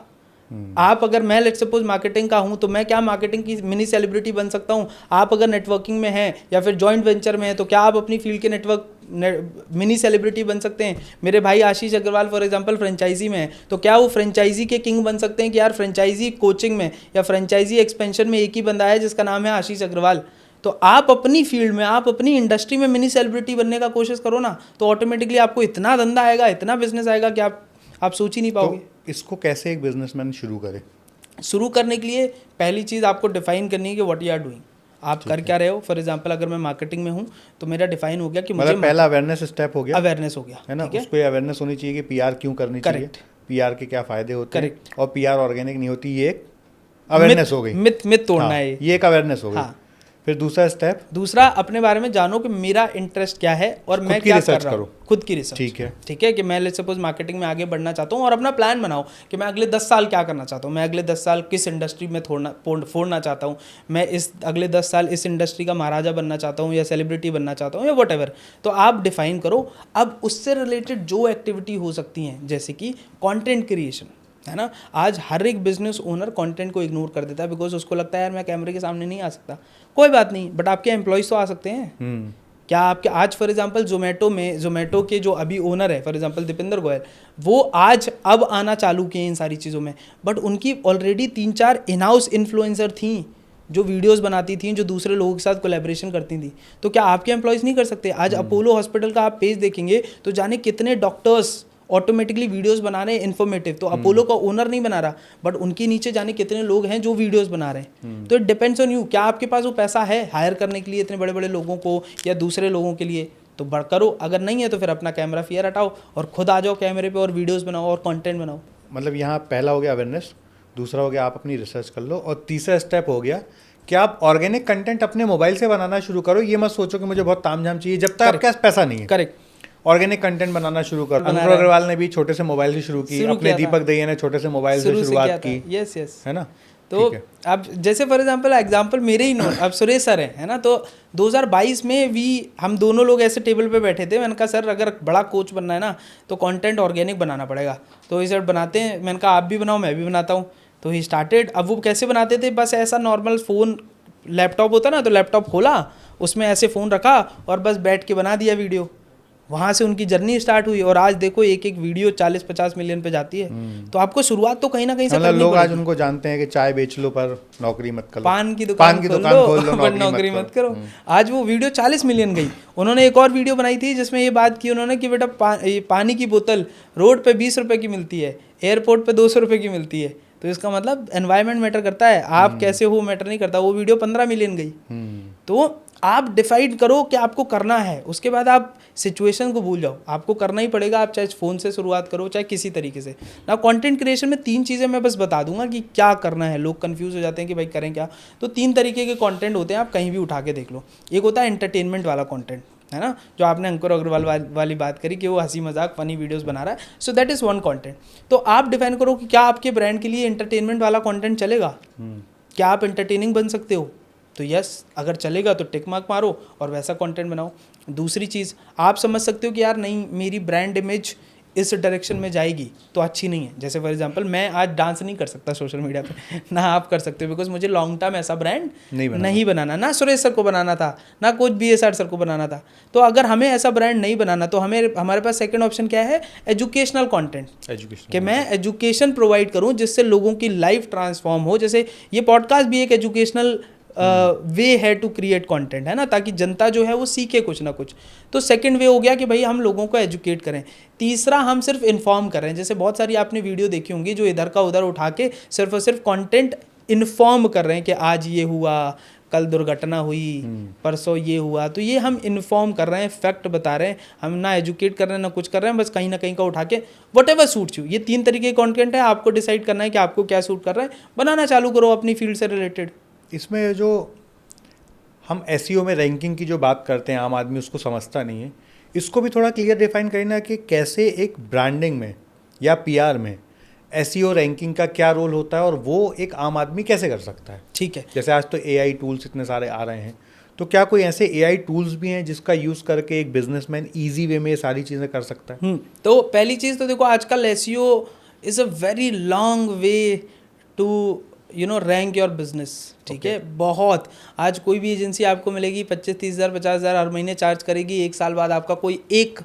आप अगर, मैं लेट्स सपोज मार्केटिंग का हूं, तो मैं क्या मार्केटिंग की मिनी सेलिब्रिटी बन सकता हूं। आप अगर नेटवर्किंग में हैं या फिर जॉइंट वेंचर में हैं, तो क्या आप अपनी फील्ड के मिनी सेलिब्रिटी बन सकते हैं। मेरे भाई आशीष अग्रवाल फॉर एग्जांपल फ्रेंचाइजी में है, तो क्या वो फ्रेंचाइजी के किंग बन सकते हैं कि यार फ्रेंचाइजी कोचिंग में या फ्रेंचाइजी एक्सपेंशन में एक ही बंदा है जिसका नाम है आशीष अग्रवाल। तो आप अपनी फील्ड में, आप अपनी इंडस्ट्री में मिनी सेलिब्रिटी बनने का कोशिश करो ना, तो ऑटोमेटिकली आपको इतना धंधा आएगा, इतना बिजनेस आएगा कि आप सोच ही नहीं पाओगे। तो इसको कैसे एक बिजनेसमैन शुरू करे? शुरू करने के लिए पहली चीज़ आपको डिफाइन करनी है कि व्हाट यू आर डूइंग, आप कर क्या रहे हो। फॉर एग्जांपल अगर मैं मार्केटिंग में हूँ तो मेरा डिफाइन हो गया कि मुझे, मतलब पहला अवेयरनेस स्टेप हो गया, अवेयरनेस हो गया, है ना। उस पे अवेयरनेस होनी चाहिए कि पीआर क्यों करनी चाहिए, पीआर के क्या फायदे होते हैं, और पीआर ऑर्गेनिक नहीं होती, ये एक अवेयरनेस हो गई, मिथ तोड़ना है ये एक अवेयरनेस हो गई। हाँ। फिर दूसरा स्टेप, दूसरा अपने बारे में जानो कि मेरा इंटरेस्ट क्या है और मैं क्या कर रहा हूँ, खुद की रिसर्च। ठीक है कि मैं लेट्स सपोज मार्केटिंग में आगे बढ़ना चाहता हूँ और अपना प्लान बनाओ कि मैं अगले 10 साल क्या करना चाहता हूँ, मैं अगले 10 साल किस इंडस्ट्री में फोड़ना चाहता हूँ, मैं अगले 10 साल इस इंडस्ट्री का महाराजा बनना चाहता हूँ या सेलिब्रिटी बनना चाहता हूँ या वट एवर। तो आप डिफाइन करो। अब उससे रिलेटेड जो एक्टिविटी हो सकती हैं, जैसे कि कॉन्टेंट क्रिएशन, है ना। आज हर एक बिजनेस ओनर कंटेंट को इग्नोर कर देता है बिकॉज उसको लगता है यार मैं कैमरे के सामने नहीं आ सकता। कोई बात नहीं, बट आपके एम्प्लॉयज़ तो आ सकते हैं। क्या आपके आज फॉर एग्जांपल जोमेटो के जो अभी ओनर है फॉर एग्जांपल दीपेंद्र गोयल, वो अब आना चालू किए इन सारी चीज़ों में, बट उनकी ऑलरेडी 3-4 इन हाउस इन्फ्लुएंसर थी जो वीडियोस बनाती थी, जो दूसरे लोगों के साथ कोलैबोरेशन करती थी। तो क्या आपके एम्प्लॉयज़ नहीं कर सकते? आज अपोलो हॉस्पिटल का आप पेज देखेंगे तो जाने कितने डॉक्टर्स ऑटोमेटिकली वीडियोस बना रहे हैं इन्फॉर्मेटिव। तो अपोलो का ओनर नहीं बना रहा, बट उनके नीचे जाने कितने लोग हैं जो वीडियोस बना रहे हैं। तो इट डिपेंड्स ऑन यू, क्या आपके पास वो पैसा है हायर करने के लिए इतने बड़े बड़े लोगों को या दूसरे लोगों के लिए, तो बढ़ करो। अगर नहीं है तो फिर अपना कैमरा फियर हटाओ और खुद आ जाओ कैमरे पे और वीडियोस बनाओ और कंटेंट बनाओ। मतलब यहाँ पहला हो गया अवेयरनेस, दूसरा हो गया आप अपनी रिसर्च कर लो, और तीसरा स्टेप हो गया कि आप ऑर्गेनिक कंटेंट अपने मोबाइल से बनाना शुरू करो। ये मत सोचो कि मुझे बहुत तामझाम चाहिए जब तक आपके पास पैसा नहीं है। करेक्ट। ऑर्गेनिक कंटेंट बनाना शुरू करो। अनुराग अग्रवाल ने भी छोटे से मोबाइल से शुरू की, अपने दीपक दहिया ने छोटे से मोबाइल से शुरुआत की। यस यस, है ना। तो अब जैसे फॉर एग्जांपल मेरे ही अब सुरेश सर है ना, तो 2022 में हम दोनों लोग ऐसे टेबल पे बैठे थे। मैंने कहा सर अगर बड़ा कोच बनना है ना तो कंटेंट ऑर्गेनिक बनाना पड़ेगा। तो इसे बनाते हैं, मैंने कहा आप भी बनाओ मैं भी बनाता हूँ। तो ही स्टार्टेड। अब वो कैसे बनाते थे, बस ऐसा नॉर्मल फ़ोन लैपटॉप होता ना, तो लैपटॉप खोला, उसमें ऐसे फ़ोन रखा और बस बैठ के बना दिया वीडियो। वहाँ से उनकी जर्नी स्टार्ट हुई और आज देखो एक वीडियो 40-50 मिलियन पे जाती है। तो आपको शुरुआत तो कहीं ना कहीं से करनी पड़ेगी। लोग आज उनको जानते हैं कि चाय बेच लो पर नौकरी मत करो, पान की दुकान खोल लो पर नौकरी मत करो। आज वो वीडियो 40 मिलियन गई। उन्होंने एक और वीडियो बनाई थी जिसमें ये बात की उन्होंने कि बेटा पानी की बोतल रोड पे 20 रुपए की मिलती है, एयरपोर्ट पे 200 रुपए की मिलती है, तो इसका मतलब एनवायरनमेंट मैटर करता है, आप कैसे हो मैटर नहीं करता। वो वीडियो 15 मिलियन गई, तो आप डिसाइड करो कि आपको करना है, उसके बाद आप सिचुएशन को भूल जाओ, आपको करना ही पड़ेगा। आप चाहे फ़ोन से शुरुआत करो चाहे किसी तरीके से ना। कंटेंट क्रिएशन में 3 चीज़ें मैं बस बता दूंगा कि क्या करना है। लोग कंफ्यूज हो जाते हैं कि भाई करें क्या। तो 3 तरीके के कंटेंट होते हैं, आप कहीं भी उठा के देख लो। एक होता है एंटरटेनमेंट वाला कंटेंट, है ना, जो आपने अंकुर अग्रवाल वाली बात करी कि वो हंसी मजाक फनी वीडियोस बना रहा है, so that is one content. तो आप डिफाइन करो कि क्या आपके ब्रांड के लिए एंटरटेनमेंट वाला कंटेंट चलेगा, क्या आप एंटरटेनिंग बन सकते हो। तो यस, अगर चलेगा तो टिक मार्क मारो और वैसा कंटेंट बनाओ। दूसरी चीज़, आप समझ सकते हो कि यार नहीं, मेरी ब्रांड इमेज इस डायरेक्शन में जाएगी तो अच्छी नहीं है। जैसे फॉर एग्जांपल मैं आज डांस नहीं कर सकता सोशल मीडिया पे ना आप कर सकते हो, बिकॉज मुझे लॉन्ग टर्म ऐसा ब्रांड नहीं बनाना, ना सुरेश सर को बनाना था, ना कोच BSR सर को बनाना था। तो अगर हमें ऐसा ब्रांड नहीं बनाना तो हमारे पास सेकंड ऑप्शन क्या है, एजुकेशनल कंटेंट, कि मैं एजुकेशन प्रोवाइड करूं जिससे लोगों की लाइफ ट्रांसफॉर्म हो। जैसे ये पॉडकास्ट भी एक एजुकेशनल वे है टू क्रिएट कंटेंट, है ना, ताकि जनता जो है वो सीखे कुछ ना कुछ। तो सेकंड वे हो गया कि भाई हम लोगों को एजुकेट करें। तीसरा, हम सिर्फ इन्फॉर्म कर रहे हैं। जैसे बहुत सारी आपने वीडियो देखी होंगी जो इधर का उधर उठा के सिर्फ और सिर्फ कंटेंट इन्फॉर्म कर रहे हैं कि आज ये हुआ, कल दुर्घटना हुई, परसों ये हुआ। तो ये हम इन्फॉर्म कर रहे हैं, फैक्ट बता रहे हैं, हम ना एजुकेट कर रहे हैं ना कुछ कर रहे हैं, बस कहीं ना कहीं का उठा के वट एवर सूट्स यू। ये 3 तरीके के कंटेंट है, आपको डिसाइड करना है कि आपको क्या सूट कर रहा है, बनाना चालू करो अपनी फील्ड से रिलेटेड। इसमें जो हम SEO में रैंकिंग की जो बात करते हैं, आम आदमी उसको समझता नहीं है, इसको भी थोड़ा क्लियर डिफाइन करना कि कैसे एक ब्रांडिंग में या PR में SEO रैंकिंग का क्या रोल होता है और वो एक आम आदमी कैसे कर सकता है। ठीक है, जैसे आज तो AI टूल्स इतने सारे आ रहे हैं, तो क्या कोई ऐसे AI टूल्स भी हैं जिसका यूज़ करके एक बिजनेसमैन ईजी वे में ये सारी चीज़ें कर सकता है। तो पहली चीज़ तो देखो, आजकल SEO is a very long way to rank your business. ठीक है, बहुत। आज कोई भी एजेंसी आपको मिलेगी 25-30 हज़ार 50 हज़ार हर महीने चार्ज करेगी, 1 साल बाद आपका कोई एक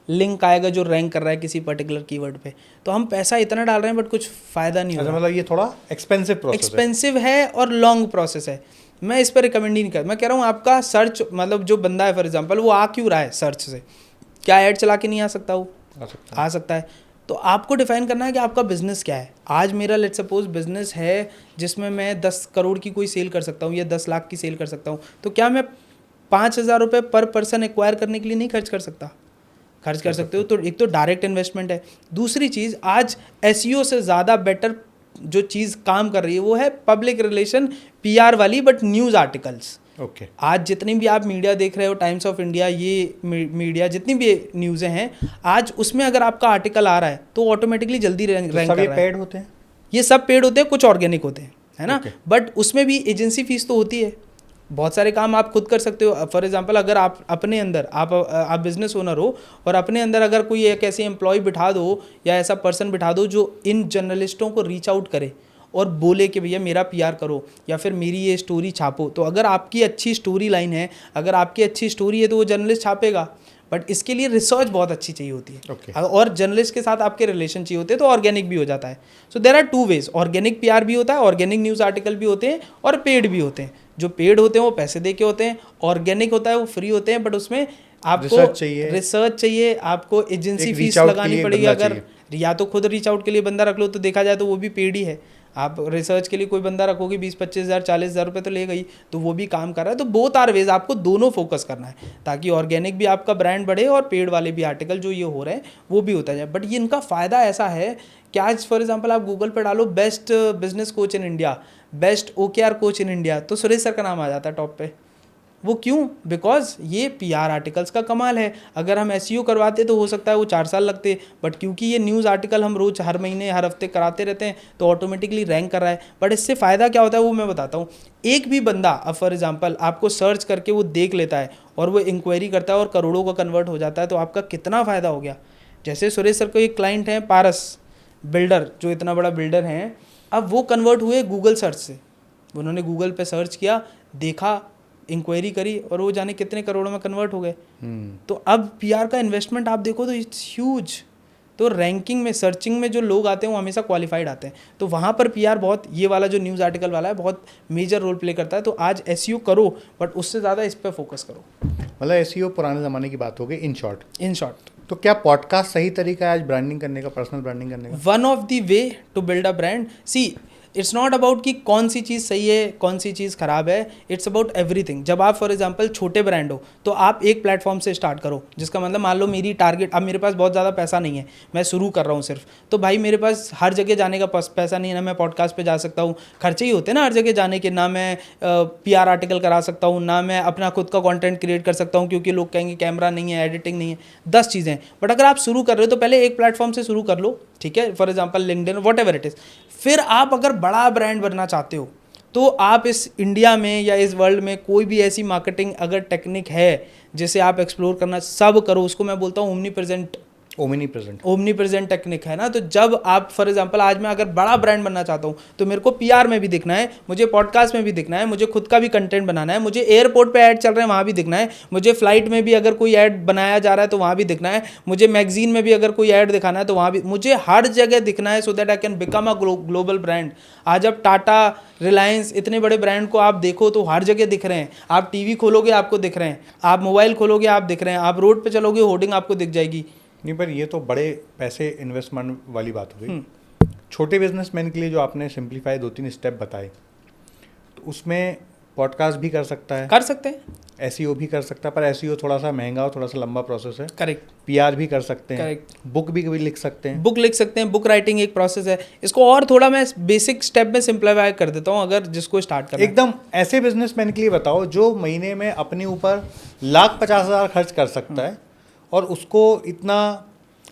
लिंक आएगा जो रैंक कर रहा है किसी पर्टिकुलर कीवर्ड पे। तो हम पैसा इतना डाल रहे हैं बट कुछ फ़ायदा नहीं हो रहा। मतलब ये थोड़ा एक्सपेंसिव है और लॉन्ग प्रोसेस है। मैं इस पर रिकमेंड ही नहीं कर, मैं कह रहा हूँ आपका सर्च, मतलब जो बंदा है फॉर एग्जांपल वो आ क्यों रहा है सर्च से, क्या ऐड चला के नहीं आ सकता, वो आ सकता है। तो आपको डिफाइन करना है कि आपका बिजनेस क्या है। आज मेरा लेट्स सपोज बिजनेस है जिसमें मैं 10 करोड़ की कोई सेल कर सकता हूँ या 10 लाख की सेल कर सकता हूँ, तो क्या मैं 5,000 रुपये पर पर्सन एक्वायर करने के लिए नहीं खर्च कर सकता? खर्च कर सकते हो। तो एक तो डायरेक्ट इन्वेस्टमेंट है। दूसरी चीज़, आज SEO से ज़्यादा बेटर जो चीज़ काम कर रही है वो है पब्लिक रिलेशन, PR वाली, बट न्यूज़ आर्टिकल्स। ओके। आज जितनी भी आप मीडिया देख रहे हो, टाइम्स ऑफ इंडिया, ये मीडिया जितनी भी न्यूज़ें हैं, आज उसमें अगर आपका आर्टिकल आ रहा है तो ऑटोमेटिकली जल्दी रैंक कर रहा है। पेड होते हैं, ये सब पेड होते हैं, कुछ ऑर्गेनिक होते हैं, है ना। बट उसमें भी एजेंसी फीस तो होती है। बहुत सारे काम आप खुद कर सकते हो। फॉर एग्जांपल, अगर आप अपने अंदर आप बिजनेस ओनर हो और अपने अंदर अगर कोई एक ऐसे एम्प्लॉय बिठा दो या ऐसा पर्सन बिठा दो जो इन जर्नलिस्टों को रीच आउट करे और बोले कि भैया मेरा PR करो या फिर मेरी ये स्टोरी छापो, तो अगर आपकी अच्छी स्टोरी लाइन है, अगर आपकी अच्छी स्टोरी है तो वो जर्नलिस्ट छापेगा। बट इसके लिए रिसर्च बहुत अच्छी चाहिए होती है। और जर्नलिस्ट के साथ आपके रिलेशन चाहिए होते हैं, तो ऑर्गेनिक भी हो जाता है। So there are 2 ways, organic PR भी होता है, ऑर्गेनिक न्यूज़ आर्टिकल भी होते हैं, और पेड भी होते हैं। जो पेड होते हैं वो पैसे दे के होते हैं, ऑर्गेनिक होता है वो फ्री होते हैं, बट उसमें आपको रिसर्च चाहिए, आपको एजेंसी फीस लगानी पड़ेगी। अगर या तो खुद रीच आउट के लिए बंदा रख लो तो देखा जाए तो वो भी पेड ही है। आप रिसर्च के लिए कोई बंदा रखोगे 20-25 हज़ार 40 हज़ार रुपये तो लेगा ही, तो वो भी काम कर रहा है। तो बोथ आर वेज, आपको दोनों फोकस करना है ताकि ऑर्गेनिक भी आपका ब्रांड बढ़े और पेड वाले भी आर्टिकल जो ये हो रहे हैं वो भी होता जाए। बट ये इनका फ़ायदा ऐसा है कि आज फॉर एग्जांपल आप गूगल पर डालो best business coach in India, best OKR coach in India, तो सुरेश सर का नाम आ जाता है टॉप पे। वो क्यों? बिकॉज ये PR आर्टिकल्स का कमाल है। अगर हम SEO करवाते तो हो सकता है वो 4 साल लगते, बट क्योंकि ये न्यूज़ आर्टिकल हम रोज़ हर महीने हर हफ्ते कराते रहते हैं तो ऑटोमेटिकली रैंक कर रहा है। बट इससे फ़ायदा क्या होता है वो मैं बताता हूँ। एक भी बंदा अब फॉर एग्जांपल आपको सर्च करके वो देख लेता है और वो इंक्वायरी करता है और करोड़ों का कन्वर्ट हो जाता है, तो आपका कितना फ़ायदा हो गया। जैसे सुरेश सर को एक क्लाइंट है पारस बिल्डर, जो इतना बड़ा बिल्डर हैं, अब वो कन्वर्ट हुए गूगल सर्च से। उन्होंने गूगल पे सर्च किया, देखा, इंक्वायरी करी और वो जाने कितने करोड़ों में कन्वर्ट हो गए। तो अब PR का इन्वेस्टमेंट आप देखो तो इट्स ह्यूज। तो रैंकिंग में, सर्चिंग में जो लोग आते हैं वो हमेशा क्वालिफाइड आते हैं, तो वहाँ पर PR बहुत, ये वाला जो न्यूज़ आर्टिकल वाला है, बहुत मेजर रोल प्ले करता है। तो आज SEO करो बट उससे ज़्यादा इस पर फोकस करो। मतलब SEO पुराने ज़माने की बात हो गई इन शॉर्ट। तो क्या पॉडकास्ट सही तरीका है आज ब्रांडिंग करने का, पर्सनल ब्रांडिंग करने का? One of the way to build a brand, see it's not about कि कौन सी चीज़ सही है कौन सी चीज़ खराब है, इट्स अबाउट एवरीथिंग। जब आप फॉर एग्जांपल छोटे ब्रांड हो तो आप एक प्लेटफॉर्म से स्टार्ट करो, जिसका मतलब मान लो मेरी टारगेट, अब मेरे पास बहुत ज़्यादा पैसा नहीं है, मैं शुरू कर रहा हूँ सिर्फ, तो भाई मेरे पास हर जगह जाने का पैसा नहीं है, ना मैं पॉडकास्ट पे जा सकता हूँ, खर्चे ही होते हैं ना हर जगह जाने के, ना मैं PR आर्टिकल करा सकता हूँ, ना मैं अपना खुद का कंटेंट क्रिएट कर सकता हूँ क्योंकि लोग कहेंगे कैमरा नहीं है, एडिटिंग नहीं है, 10 चीज़ें। बट अगर आप शुरू कर रहे हो तो पहले एक प्लेटफॉर्म से शुरू कर लो, ठीक है, for example LinkedIn, what ever it is. फिर आप अगर बड़ा ब्रांड बनना चाहते हो तो आप इस इंडिया में या इस वर्ल्ड में कोई भी ऐसी मार्केटिंग अगर टेक्निक है जिसे आप एक्सप्लोर करना, सब करो, उसको मैं बोलता हूँ ओमनी प्रेजेंट टेक्निक है ना। तो जब आप फॉर एग्जांपल आज मैं अगर बड़ा ब्रांड बनना चाहता हूँ तो मेरे को PR में भी दिखना है, मुझे पॉडकास्ट में भी दिखना है, मुझे खुद का भी कंटेंट बनाना है, मुझे एयरपोर्ट पे ऐड चल रहे हैं वहाँ भी दिखना है, मुझे फ्लाइट में भी अगर कोई ऐड बनाया जा रहा है तो वहाँ भी दिखना है, मुझे मैगजीन में भी अगर कोई ऐड दिखाना है तो वहाँ भी, मुझे हर जगह दिखना है, so that I can become a global brand. आज अब टाटा, रिलायंस, इतने बड़े ब्रांड को आप देखो तो हर जगह दिख रहे हैं, आप TV खोलोगे आपको दिख रहे हैं, आप मोबाइल खोलोगे आप दिख रहे हैं, आप रोड पे चलोगे होर्डिंग आपको दिख जाएगी। नहीं, पर ये तो बड़े पैसे इन्वेस्टमेंट वाली बात हो गई। छोटे बिजनेसमैन के लिए जो आपने सिंप्लीफाई 2-3 स्टेप बताए, तो उसमें पॉडकास्ट भी कर सकता है, कर सकते हैं, SEO भी कर सकता है, पर SEO थोड़ा सा महंगा और थोड़ा सा लंबा प्रोसेस है। करेक्ट। PR भी कर सकते हैं, करेक्ट। बुक भी कभी लिख सकते हैं। बुक लिख सकते हैं, बुक राइटिंग एक प्रोसेस है। इसको और थोड़ा मैं बेसिक स्टेप में सिंप्लीफाई कर देता हूँ, अगर जिसको स्टार्ट करना है। एकदम ऐसे बिजनेसमैन के लिए बताओ जो महीने में अपने ऊपर 1,50,000 खर्च कर सकता है और उसको इतना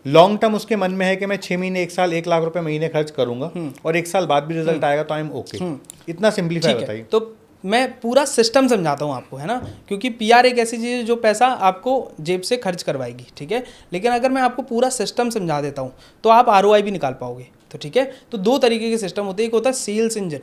लॉन्ग टर्म उसके मन में है कि मैं 6 महीने 1 साल 1 लाख रुपए महीने खर्च करूंगा और 1 साल बाद भी रिजल्ट आएगा तो आई एम ओके। इतना सिंप्लीफाई बताइए। तो मैं पूरा सिस्टम समझाता हूँ आपको, है ना, क्योंकि PR एक ऐसी चीज़ है जो पैसा आपको जेब से खर्च करवाएगी, ठीक है, लेकिन अगर मैं आपको पूरा सिस्टम समझा देता हूँ तो आप ROI भी निकाल पाओगे। तो ठीक है, तो 2 तरीके के सिस्टम होते हैं, एक होता है सेल्स इंजन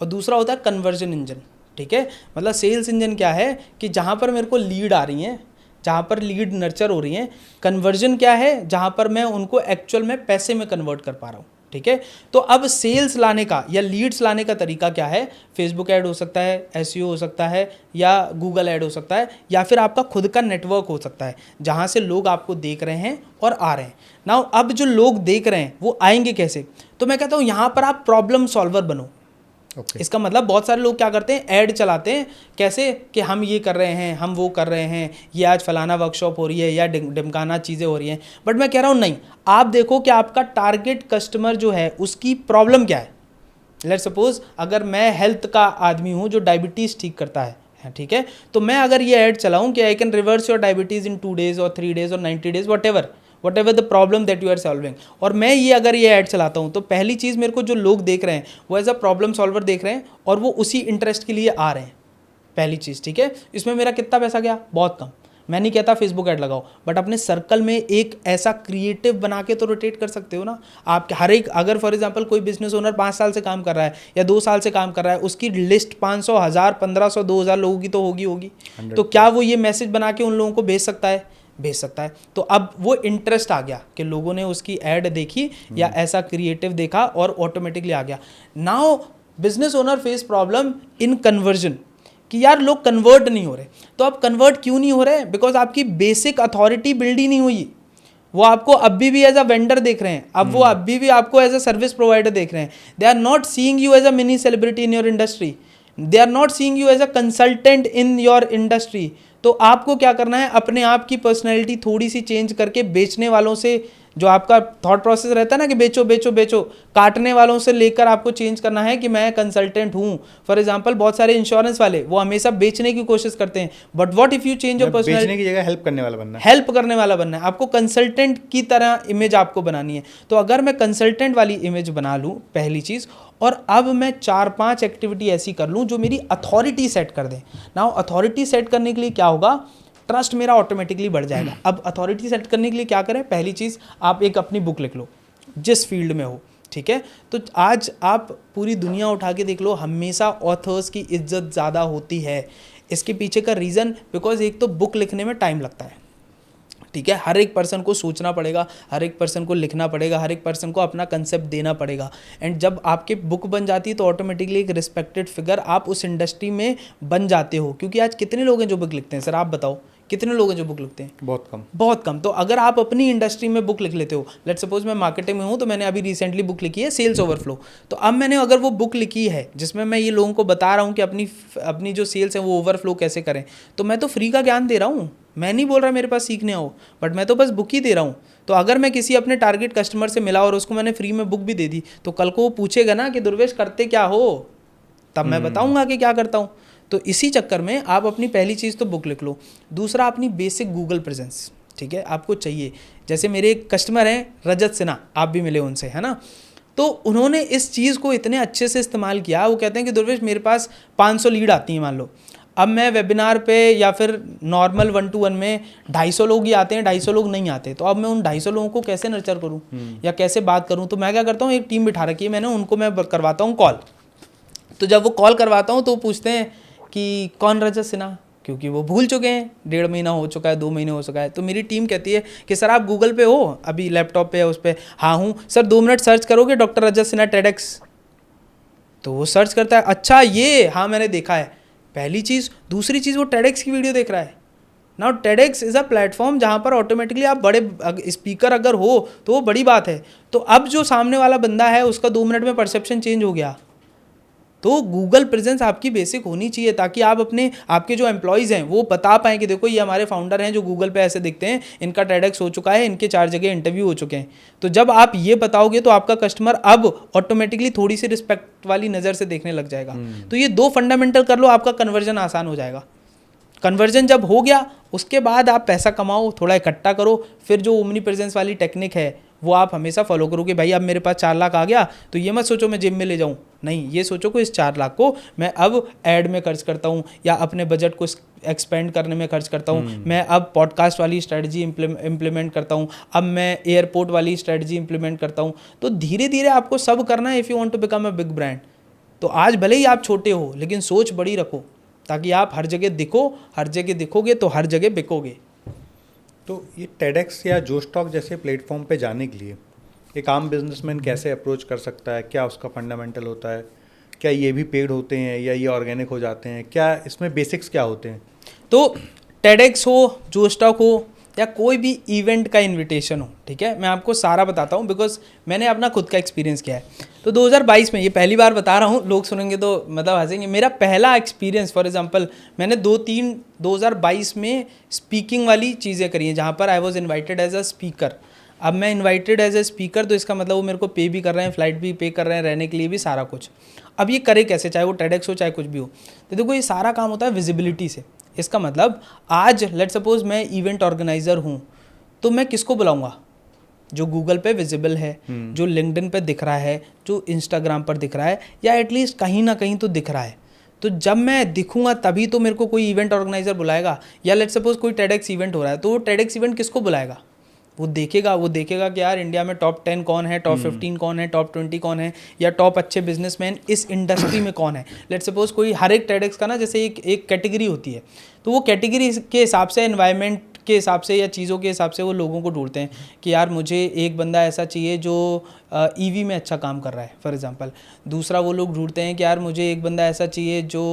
और दूसरा होता है कन्वर्जन इंजन, ठीक है। मतलब सेल्स इंजन क्या है कि जहाँ पर मेरे को लीड आ रही हैं, जहाँ पर लीड नर्चर हो रही हैं। कन्वर्जन क्या है, जहाँ पर मैं उनको एक्चुअल में पैसे में कन्वर्ट कर पा रहा हूँ, ठीक है। तो अब सेल्स लाने का या लीड्स लाने का तरीका क्या है? फेसबुक ऐड हो सकता है, SEO हो सकता है, या गूगल ऐड हो सकता है, या फिर आपका खुद का नेटवर्क हो सकता है जहाँ से लोग आपको देख रहे हैं और आ रहे हैं। नाउ अब जो लोग देख रहे हैं वो आएंगे कैसे? तो मैं कहता हूँ यहाँ पर आप प्रॉब्लम सॉल्वर बनो। इसका मतलब बहुत सारे लोग क्या करते हैं, ऐड चलाते हैं, कैसे कि हम ये कर रहे हैं, हम वो कर रहे हैं, ये आज फलाना वर्कशॉप हो रही है या ढिमकाना चीज़ें हो रही हैं। बट मैं कह रहा हूँ नहीं, आप देखो कि आपका टारगेट कस्टमर जो है उसकी प्रॉब्लम क्या है। लेट्स सपोज अगर मैं हेल्थ का आदमी हूँ जो डायबिटीज़ ठीक करता है, ठीक है, तो मैं अगर ये ऐड चलाऊँ कि I can reverse your diabetes in 2 days और 3 days और 90 days, whatever the problem that you are solving, और मैं ये अगर ये ऐड चलाता हूँ तो पहली चीज़ मेरे को जो लोग देख रहे हैं वो एज अ प्रॉब्लम सॉल्वर देख रहे हैं और वो उसी इंटरेस्ट के लिए आ रहे हैं, पहली चीज़, ठीक है। इसमें मेरा कितना पैसा गया? बहुत कम। मैं नहीं कहता फेसबुक ऐड लगाओ, बट अपने सर्कल में एक ऐसा क्रिएटिव बना के तो रोटेट कर सकते हो ना आप। हर एक, अगर फॉर एग्जांपल कोई बिजनेस ओनर 5 साल से काम कर रहा है या 2 साल से काम कर रहा है, उसकी लिस्ट 500, 1000, 1500, 2000 लोगों की तो होगी। तो क्या वो ये मैसेज बना के उन लोगों को भेज सकता है? भेज सकता है। तो अब वो इंटरेस्ट आ गया कि लोगों ने उसकी ऐड देखी या ऐसा क्रिएटिव देखा और ऑटोमेटिकली आ गया। Now business owner face problem in conversion कि यार लोग कन्वर्ट नहीं हो रहे। तो अब कन्वर्ट क्यों नहीं हो रहे? बिकॉज आपकी बेसिक अथॉरिटी बिल्ड ही नहीं हुई। वो आपको अभी भी एज अ वेंडर देख रहे हैं, अब वो अभी भी आपको एज अ सर्विस प्रोवाइडर देख रहे हैं। They are not seeing you as a mini celebrity in your industry, they are not seeing you as a consultant in your industry. तो आपको क्या करना है, अपने आप की पर्सनैलिटी थोड़ी सी चेंज करके बेचने वालों से, जो आपका थॉट प्रोसेस रहता है ना कि बेचो बेचो बेचो, काटने वालों से लेकर आपको चेंज करना है कि मैं कंसल्टेंट हूँ। फॉर एग्जांपल बहुत सारे इंश्योरेंस वाले वो हमेशा बेचने की कोशिश करते हैं, but what if you change your personality? बेचने की जगह हेल्प करने वाला बनना है, हेल्प करने वाला बनना है। आपको कंसल्टेंट की तरह इमेज आपको बनानी है। तो अगर मैं कंसल्टेंट वाली इमेज बना लूँ पहली चीज़, और अब मैं 4-5 एक्टिविटी ऐसी कर लूँ जो मेरी अथॉरिटी सेट कर दें। नाउ अथॉरिटी सेट करने के लिए क्या होगा, ट्रस्ट मेरा ऑटोमेटिकली बढ़ जाएगा। अब अथॉरिटी सेट करने के लिए क्या करें? पहली चीज़, आप एक अपनी बुक लिख लो जिस फील्ड में हो, ठीक है। तो आज आप पूरी दुनिया उठा के देख लो, हमेशा ऑथर्स की इज्जत ज़्यादा होती है। इसके पीछे का रीज़न, बिकॉज एक तो बुक लिखने में टाइम लगता है, ठीक है। हर एक पर्सन को सोचना पड़ेगा, हर एक पर्सन को लिखना पड़ेगा, हर एक पर्सन को अपना कंसेप्ट देना पड़ेगा। एंड जब आपकी बुक बन जाती है तो ऑटोमेटिकली एक रिस्पेक्टेड फिगर आप उस इंडस्ट्री में बन जाते हो। क्योंकि आज कितने लोग हैं जो बुक लिखते हैं? सर आप बताओ, कितने लोग हैं जो बुक लिखते हैं? बहुत कम। बहुत कम। तो अगर आप अपनी इंडस्ट्री में बुक लिख लेते हो, लेट्स सपोज मैं मार्केटिंग में हूँ तो मैंने अभी रिसेंटली बुक लिखी है सेल्स ओवरफ्लो, तो अब मैंने अगर वो बुक लिखी है जिसमें मैं ये लोगों को बता रहा हूँ कि अपनी जो सेल्स है वो ओवरफ्लो कैसे करें, तो मैं तो फ्री का ज्ञान दे रहा हूँ, मैं नहीं बोल रहा मेरे पास सीखने आओ, बट मैं तो बस बुक ही दे रहा हूँ। तो अगर मैं किसी अपने टारगेट कस्टमर से मिला और उसको मैंने फ्री में बुक भी दे दी, तो कल को वो पूछेगा ना कि दुर्वेश करते क्या हो, तब मैं बताऊंगा कि क्या करता हूँ। तो इसी चक्कर में आप अपनी पहली चीज़ तो बुक लिख लो। दूसरा, अपनी बेसिक गूगल प्रेजेंस, ठीक है, आपको चाहिए। जैसे मेरे एक कस्टमर हैं रजत सिन्हा, आप भी मिले उनसे, है ना, तो उन्होंने इस चीज़ को इतने अच्छे से इस्तेमाल किया। वो कहते हैं कि दुर्वेश मेरे पास 500 लीड आती हैं मान लो, अब मैं वेबिनार पे या फिर नॉर्मल 1-to-1 में 250 लोग ही आते हैं, 250 लोग नहीं आते, तो अब मैं उन 250 लोगों को कैसे नर्चर करूं या कैसे बात करूं? तो मैं क्या करता हूं, एक टीम बिठा रखी है मैंने, उनको मैं करवाता हूं कॉल। तो जब वो कॉल करवाता हूं तो पूछते हैं कि कौन रजत सिन्हा, क्योंकि वो भूल चुके हैं, 1.5 महीना हो चुका है, 2 महीने हो चुका है। तो मेरी टीम कहती है कि सर आप गूगल पे हो, अभी लैपटॉप पे है उस पर? हाँ हूँ सर, 2 मिनट सर्च करोगे डॉक्टर रजत सिन्हा टेडेक्स? तो वो सर्च करता है, अच्छा ये, हाँ मैंने देखा है, पहली चीज़। दूसरी चीज़, वो टेडेक्स की वीडियो देख रहा है। Now TEDx is a platform जहाँ पर ऑटोमेटिकली आप बड़े स्पीकर अगर हो तो वो बड़ी बात है। तो अब जो सामने वाला बंदा है उसका 2 मिनट में परसेप्शन चेंज हो गया। तो गूगल प्रेजेंस आपकी बेसिक होनी चाहिए, ताकि आप आपके जो एम्प्लॉयज़ हैं वो बता पाएँ कि देखो ये हमारे फाउंडर हैं जो गूगल पे ऐसे दिखते हैं, इनका टेडेक्स हो चुका है, इनके 4 जगह इंटरव्यू हो चुके हैं। तो जब आप ये बताओगे तो आपका कस्टमर अब ऑटोमेटिकली थोड़ी सी रिस्पेक्ट वाली नज़र से देखने लग जाएगा। तो ये 2 फंडामेंटल कर लो, आपका कन्वर्जन आसान हो जाएगा। कन्वर्जन जब हो गया उसके बाद आप पैसा कमाओ, थोड़ा इकट्ठा करो, फिर जो ओमनी प्रेजेंस वाली टेक्निक है वो आप हमेशा फॉलो करो कि भाई अब मेरे पास 4 लाख आ गया तो ये मत सोचो मैं जिम में ले जाऊँ, नहीं, ये सोचो कि इस 4 लाख को मैं अब ऐड में खर्च करता हूँ या अपने बजट को एक्सपेंड करने में खर्च करता हूँ, मैं अब पॉडकास्ट वाली स्ट्रेटजी इम्प्लीमेंट करता हूँ, अब मैं एयरपोर्ट वाली स्ट्रेटजी इम्प्लीमेंट करता हूँ। तो धीरे धीरे आपको सब करना है if you want to become a big brand. तो आज भले ही आप छोटे हो लेकिन सोच बड़ी रखो, ताकि आप हर जगह दिखो, हर जगह दिखोगे तो हर जगह बिकोगे। तो ये टेडेक्स या जोश टॉक जैसे प्लेटफॉर्म पे जाने के लिए एक आम बिजनेसमैन कैसे अप्रोच कर सकता है? क्या उसका फंडामेंटल होता है? क्या ये भी पेड होते हैं या ये ऑर्गेनिक हो जाते हैं? क्या इसमें बेसिक्स क्या होते हैं? तो टेडेक्स हो, जोश टॉक हो या कोई भी इवेंट का इनविटेशन हो, ठीक है, मैं आपको सारा बताता हूँ बिकॉज मैंने अपना खुद का एक्सपीरियंस किया है। तो 2022 में, ये पहली बार बता रहा हूँ, लोग सुनेंगे तो मतलब हंसेंगे, मेरा पहला एक्सपीरियंस, फॉर एग्जांपल मैंने 2022 में स्पीकिंग वाली चीज़ें करी हैं जहाँ पर I was invited as a speaker. अब मैं इन्वाइटेड एज ए स्पीकर तो इसका मतलब वो मेरे को पे भी कर रहे हैं, फ्लाइट भी पे कर रहे हैं, रहने के लिए भी सारा कुछ। अब ये करे कैसे, चाहे वो टेडेक्स हो चाहे कुछ भी हो, तो देखो ये सारा काम होता है विजिबिलिटी से। इसका मतलब आज लेट्स सपोज मैं इवेंट ऑर्गेनाइज़र हूँ तो मैं किसको बुलाऊंगा? जो गूगल पे विजिबल है, जो लिंक्डइन पे दिख रहा है, जो इंस्टाग्राम पर दिख रहा है, या एटलीस्ट कहीं ना कहीं तो दिख रहा है। तो जब मैं दिखूंगा तभी तो मेरे को कोई इवेंट ऑर्गेनाइजर बुलाएगा। या लेट्स सपोज कोई टेडेक्स इवेंट हो रहा है तो वो टेडेक्स इवेंट किसको बुलाएगा? वो देखेगा कि यार इंडिया में टॉप 10 कौन है, टॉप 15 कौन है, टॉप 20 कौन है, या टॉप अच्छे बिजनेसमैन इस इंडस्ट्री में कौन है। लेट्स सपोज कोई, हर एक टेडेक्स का ना जैसे एक कैटेगरी होती है, तो वो कैटेगरी के हिसाब से, एनवायरनमेंट के हिसाब से या चीज़ों के हिसाब से वो लोगों को ढूंढते हैं कि यार मुझे एक बंदा ऐसा चाहिए जो ईवी में अच्छा काम कर रहा है फॉर एग्जांपल। दूसरा वो लोग ढूंढते हैं कि यार मुझे एक बंदा ऐसा चाहिए जो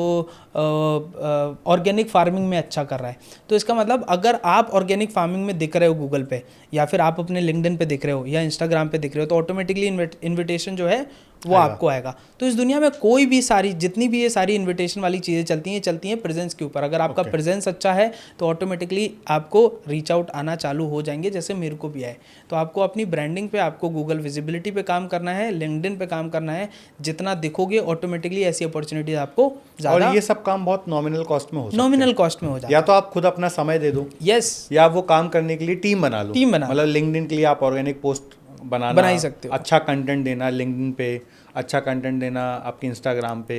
ऑर्गेनिक फार्मिंग में अच्छा कर रहा है। तो इसका मतलब अगर आप ऑर्गेनिक फार्मिंग में दिख रहे हो गूगल पे, या फिर आप अपने लिंक्डइन पे दिख रहे हो या इंस्टाग्राम पे दिख रहे हो, तो ऑटोमेटिकली इन्विटेशन जो है वो आपको आएगा। तो इस दुनिया में कोई भी जितनी भी ये सारी इन्विटेशन वाली चीज़ें चलती हैं प्रेजेंस के ऊपर। अगर आपका प्रेजेंस अच्छा है तो ऑटोमेटिकली आपको रीच आउट आना चालू हो जाएंगे, जैसे मेरे को भी आए। तो आपको अपनी ब्रांडिंग पे, आपको गूगल विजिबिलिटी पे काम करना है, लिंक्डइन पे काम करना है। जितना दिखोगे ऑटोमेटिकली ऐसी अपॉर्चुनिटीज आपको ज़्यादा, और ये सब काम बहुत नॉमिनल कॉस्ट में हो सकते हैं। नॉमिनल कॉस्ट में हो जाता है। या तो आप खुद अपना समय दे दो, यस, या वो काम करने के लिए टीम बना लो। मतलब लिंक्डइन के लिए आप ऑर्गेनिक पोस्ट बना ही सकते हो, अच्छा कंटेंट देना लिंक्डइन पे, अच्छा कंटेंट देना आपके इंस्टाग्राम पे,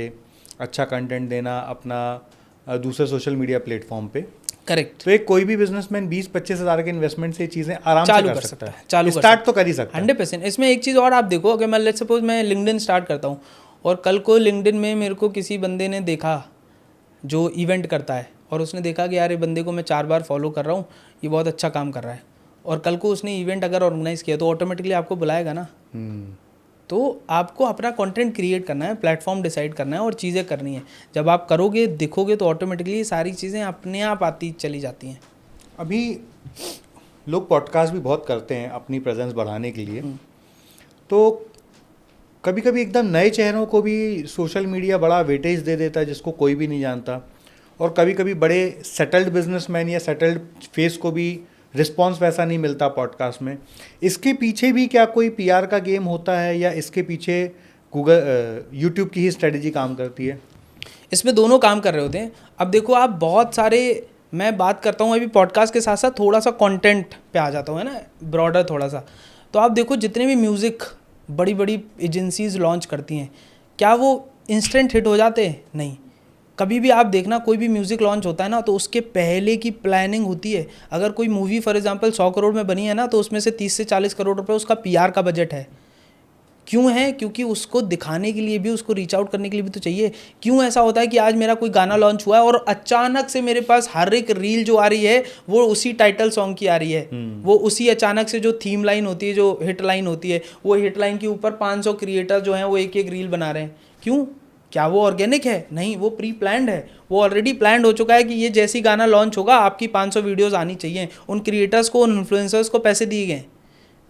अच्छा कंटेंट देना अपना दूसरे सोशल मीडिया प्लेटफॉर्म पे। करेक्ट। तो एक कोई भी बिजनेसमैन 20-25 हज़ार के इन्वेस्टमेंट से चीज़ें आराम से कर सकता है, स्टार्ट तो कर ही सकता है 100%। इसमें एक चीज़ और आप देखो, अगर मैं लेट्स सपोज मैं लिंक्डइन स्टार्ट करता हूँ और कल को लिंक्डइन में मेरे को किसी बंदे ने देखा जो इवेंट करता है, और उसने देखा कि यार ये बंदे को मैं 4 बार फॉलो कर रहा हूँ, ये बहुत अच्छा काम कर रहा है, और कल को उसने इवेंट अगर ऑर्गेनाइज किया तो ऑटोमेटिकली आपको बुलाएगा ना। तो आपको अपना कंटेंट क्रिएट करना है, प्लेटफॉर्म डिसाइड करना है और चीज़ें करनी है। जब आप करोगे, दिखोगे, तो ऑटोमेटिकली सारी चीज़ें अपने आप आती चली जाती हैं। अभी लोग पॉडकास्ट भी बहुत करते हैं अपनी प्रेजेंस बढ़ाने के लिए, तो कभी कभी एकदम नए चेहरों को भी सोशल मीडिया बड़ा वेटेज दे देता है जिसको कोई भी नहीं जानता, और कभी कभी बड़े सेटल्ड बिजनेसमैन या सेटल्ड फेस को भी रिस्पॉन्स वैसा नहीं मिलता पॉडकास्ट में। इसके पीछे भी क्या कोई पीआर का गेम होता है, या इसके पीछे गूगल यूट्यूब की ही स्ट्रेटजी काम करती है? इसमें दोनों काम कर रहे होते हैं। अब देखो आप बहुत सारे, मैं बात करता हूँ अभी पॉडकास्ट के साथ साथ थोड़ा सा कंटेंट पे आ जाता हूँ, है ना, ब्रॉडर थोड़ा सा। तो आप देखो जितने भी म्यूज़िक बड़ी बड़ी एजेंसीज लॉन्च करती हैं, क्या वो इंस्टेंट हिट हो जाते हैं? नहीं। कभी भी आप देखना, कोई भी म्यूज़िक लॉन्च होता है ना, तो उसके पहले की प्लानिंग होती है। अगर कोई मूवी फॉर एग्जांपल 100 करोड़ में बनी है ना, तो उसमें से 30 से 40 करोड़ रुपए उसका पीआर का बजट है। क्यों है? क्योंकि उसको दिखाने के लिए भी, उसको रीच आउट करने के लिए भी तो चाहिए। क्यों ऐसा होता है कि आज मेरा कोई गाना लॉन्च हुआ है और अचानक से मेरे पास हर एक रील जो आ रही है वो उसी टाइटल सॉन्ग की आ रही है, वो उसी अचानक से जो थीम लाइन होती है, जो हिट लाइन होती है, वो हिट लाइन के ऊपर 500 क्रिएटर जो हैं वो एक एक रील बना रहे हैं। क्यों? क्या वो ऑर्गेनिक है? नहीं, वो प्री प्लान्ड है। वो ऑलरेडी प्लान्ड हो चुका है कि ये जैसी गाना लॉन्च होगा आपकी 500 वीडियोस आनी चाहिए। उन क्रिएटर्स को, उन इन्फ्लुएंसर्स को पैसे दिए गए।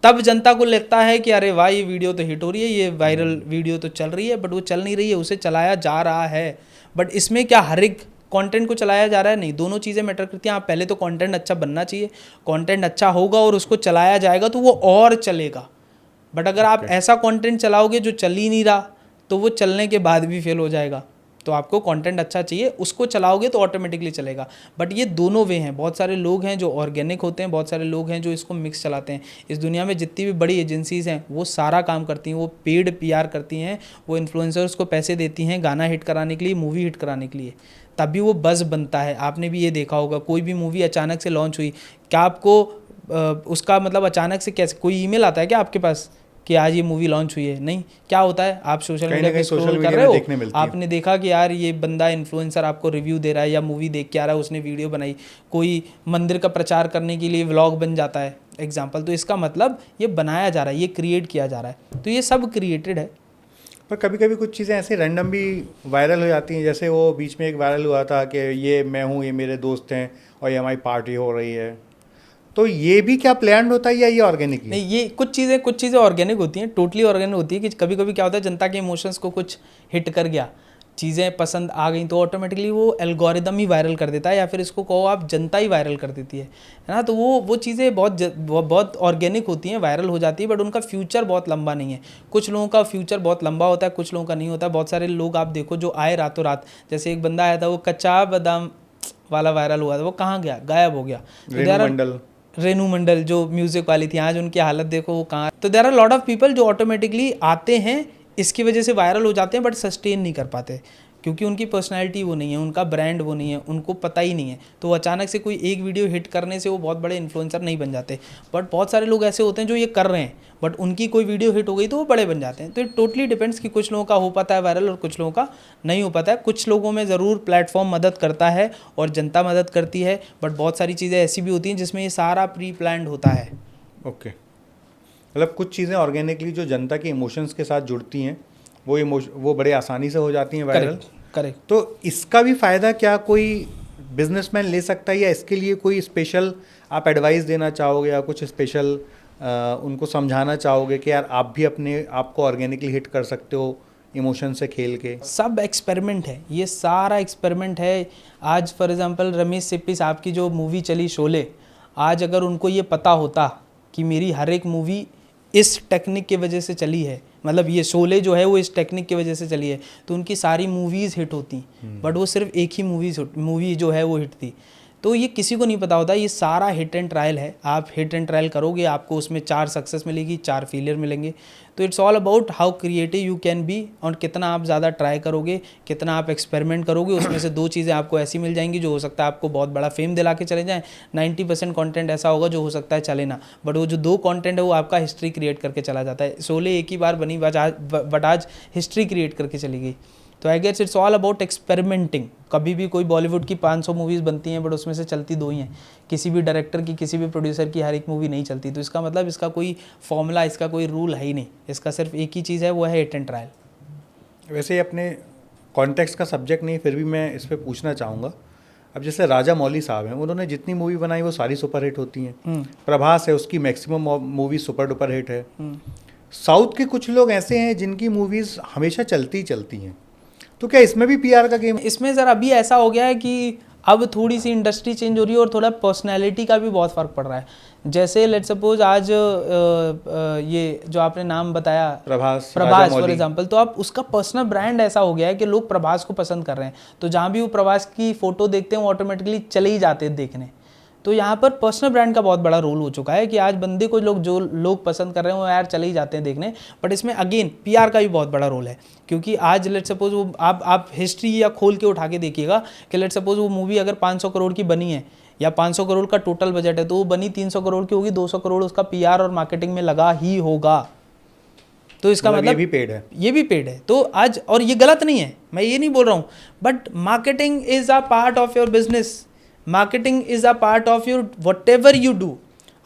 तब जनता को लगता है कि अरे वाह, ये वीडियो तो हिट हो रही है, ये वायरल वीडियो तो चल रही है, बट वो चल नहीं रही है, उसे चलाया जा रहा है। बट इसमें क्या हर एक कंटेंट को चलाया जा रहा है? नहीं, दोनों चीज़ें मैटर करती हैं। आप पहले तो कंटेंट अच्छा बनना चाहिए, कंटेंट अच्छा होगा और उसको चलाया जाएगा तो वो और चलेगा। बट अगर आप ऐसा कंटेंट चलाओगे जो चल ही नहीं रहा, तो वो चलने के बाद भी फेल हो जाएगा। तो आपको कंटेंट अच्छा चाहिए, उसको चलाओगे तो ऑटोमेटिकली चलेगा। बट ये दोनों वे हैं। बहुत सारे लोग हैं जो ऑर्गेनिक होते हैं, बहुत सारे लोग हैं जो इसको मिक्स चलाते हैं। इस दुनिया में जितनी भी बड़ी एजेंसीज़ हैं वो सारा काम करती हैं, वो पेड पीआर करती हैं, वो इन्फ्लुएंसर्स को पैसे देती हैं गाना हिट कराने के लिए, मूवी हिट कराने के लिए, तभी वो बज़ बनता है। आपने भी ये देखा होगा, कोई भी मूवी अचानक से लॉन्च हुई, क्या आपको उसका मतलब अचानक से कैसे कोई ईमेल आता है क्या आपके पास कि आज ये मूवी लॉन्च हुई है? नहीं। क्या होता है, आप सोशल मीडिया पे स्क्रॉल कर रहे हो, आपने देखा कि यार ये बंदा इन्फ्लुएंसर आपको रिव्यू दे रहा है या मूवी देख के आ रहा है, उसने वीडियो बनाई, कोई मंदिर का प्रचार करने के लिए व्लॉग बन जाता है एग्जाम्पल। तो इसका मतलब ये बनाया जा रहा है, ये क्रिएट किया जा रहा है, तो ये सब क्रिएटेड है। पर कभी कभी कुछ चीज़ें ऐसे रैंडम भी वायरल हो जाती हैं, जैसे वो बीच में एक वायरल हुआ था कि ये मैं हूँ, ये मेरे दोस्त हैं और ये हमारी पार्टी हो रही है। तो ये भी क्या प्लान्ड होता है या ये ऑर्गेनिक? नहीं, ये कुछ चीज़ें ऑर्गेनिक होती हैं, टोटली ऑर्गेनिक होती है। कि कभी कभी क्या होता है, जनता के इमोशंस को कुछ हिट कर गया, चीज़ें पसंद आ गई, तो ऑटोमेटिकली वो एल्गोरिदम ही वायरल कर देता है, या फिर इसको कहो आप जनता ही वायरल कर देती है ना। तो वो चीज़ें बहुत ऑर्गेनिक होती हैं, वायरल हो जाती है, बट उनका फ्यूचर बहुत लंबा नहीं है। कुछ लोगों का फ्यूचर बहुत लंबा होता है, कुछ लोगों का नहीं होता। बहुत सारे लोग आप देखो जो आए रातों रात, जैसे एक बंदा आया था, वो कच्चा बादाम वाला वायरल हुआ था, वो कहाँ गया? गायब हो गया। रेनू मंडल जो म्यूजिक वाली थी, आज उनकी हालत देखो वो कहाँ। तो there are lot of people जो ऑटोमेटिकली आते हैं, इसकी वजह से वायरल हो जाते हैं, बट सस्टेन नहीं कर पाते, क्योंकि उनकी पर्सनैलिटी वो नहीं है, उनका ब्रांड वो नहीं है, उनको पता ही नहीं है। तो अचानक से कोई एक वीडियो हिट करने से वो बहुत बड़े इन्फ्लुएंसर नहीं बन जाते। बट बहुत सारे लोग ऐसे होते हैं जो ये कर रहे हैं, बट उनकी कोई वीडियो हिट हो गई तो वो बड़े बन जाते हैं। तो इट टोटली डिपेंड्स कि कुछ लोगों का हो पाता है वायरल और कुछ लोगों का नहीं हो पाता है। कुछ लोगों में ज़रूर प्लेटफॉर्म मदद करता है और जनता मदद करती है, बट बहुत सारी चीज़ें ऐसी भी होती हैं जिसमें ये सारा प्री प्लान्ड होता है। ओके, मतलब कुछ चीज़ें ऑर्गेनिकली जो जनता के इमोशंस के साथ जुड़ती हैं वो बड़े आसानी से हो जाती हैं वायरल। करेक्ट। तो इसका भी फ़ायदा क्या कोई बिजनेसमैन ले सकता है, या इसके लिए कोई स्पेशल आप एडवाइस देना चाहोगे, या कुछ स्पेशल उनको समझाना चाहोगे कि यार आप भी अपने आप को ऑर्गेनिकली हिट कर सकते हो इमोशन से खेल के? सब एक्सपेरिमेंट है, ये सारा एक्सपेरिमेंट है। आज फॉर एग्जांपल रमेश सिप्पी साहब की जो मूवी चली शोले, आज अगर उनको ये पता होता कि मेरी हर एक मूवी इस टेक्निक की वजह से चली है, मतलब ये शोले जो है वो इस टेक्निक की वजह से चली है, तो उनकी सारी मूवीज़ हिट होती। बट वो सिर्फ एक ही मूवी जो है वो हिट थी। तो ये किसी को नहीं पता होता, ये सारा हिट एंड ट्रायल है। आप हिट एंड ट्रायल करोगे, आपको उसमें 4 सक्सेस मिलेगी, 4 फेलियर मिलेंगे। तो it's all about how creative you can be, और कितना आप ज़्यादा ट्राई करोगे, कितना आप एक्सपेरिमेंट करोगे। उसमें से 2 चीज़ें आपको ऐसी मिल जाएंगी जो हो सकता है आपको बहुत बड़ा फेम दिला के चले जाएँ। 90% कंटेंट ऐसा होगा जो हो सकता है चले ना, बट वो जो 2 कंटेंट है वो आपका हिस्ट्री क्रिएट करके चला जाता है। शोले एक ही बार बनी, बट आज हिस्ट्री क्रिएट करके चली गई। तो I guess it's all about experimenting. कभी भी कोई बॉलीवुड की 500 मूवीज़ बनती हैं, बट उसमें से चलती 2 ही हैं। किसी भी डायरेक्टर की, किसी भी प्रोड्यूसर की हर एक मूवी नहीं चलती। तो इसका मतलब इसका कोई फॉर्मूला, इसका कोई रूल है ही नहीं। इसका सिर्फ एक ही चीज़ है, वो है हिट एंड ट्रायल। वैसे अपने कॉन्टेक्स्ट का सब्जेक्ट नहीं, फिर भी मैं इस पर पूछना चाहूँगा। अब जैसे राजा मौली साहब हैं, उन्होंने जितनी मूवी बनाई वो सारी सुपरहिट होती हैं। प्रभास है, उसकी maximum movie super duper hit है। साउथ के कुछ लोग ऐसे हैं जिनकी मूवीज हमेशा चलती ही चलती हैं, तो क्या इसमें भी पीआर का गेम? इसमें सर अभी ऐसा हो गया है कि अब थोड़ी सी इंडस्ट्री चेंज हो रही है और थोड़ा पर्सनैलिटी का भी बहुत फ़र्क पड़ रहा है। जैसे लेट सपोज आज ये जो आपने नाम बताया प्रभास फॉर एग्जांपल, तो अब उसका पर्सनल ब्रांड ऐसा हो गया है कि लोग प्रभास को पसंद कर रहे हैं, तो जहाँ भी वो प्रभास की फ़ोटो देखते हैं वो ऑटोमेटिकली चले ही जाते हैं देखने। तो यहाँ पर पर्सनल ब्रांड का बहुत बड़ा रोल हो चुका है कि आज बंदे को जो लोग पसंद कर रहे हैं वो यार चले ही जाते हैं देखने। बट इसमें अगेन पीआर का भी बहुत बड़ा रोल है, क्योंकि आज लेट सपोज वो आप हिस्ट्री या खोल के उठा के देखिएगा कि लेट सपोज वो मूवी अगर 500 करोड़ की बनी है या 500 करोड़ का टोटल बजट है, तो वो बनी 300 करोड़ की होगी, 200 करोड़ उसका पीआर और मार्केटिंग में लगा ही होगा। तो इसका मतलब ये भी पेड है, ये भी पेड है। तो आज, और ये गलत नहीं है, मैं ये नहीं बोल रहा हूँ, but marketing is a part of your business, marketing is a part of your what ever you do.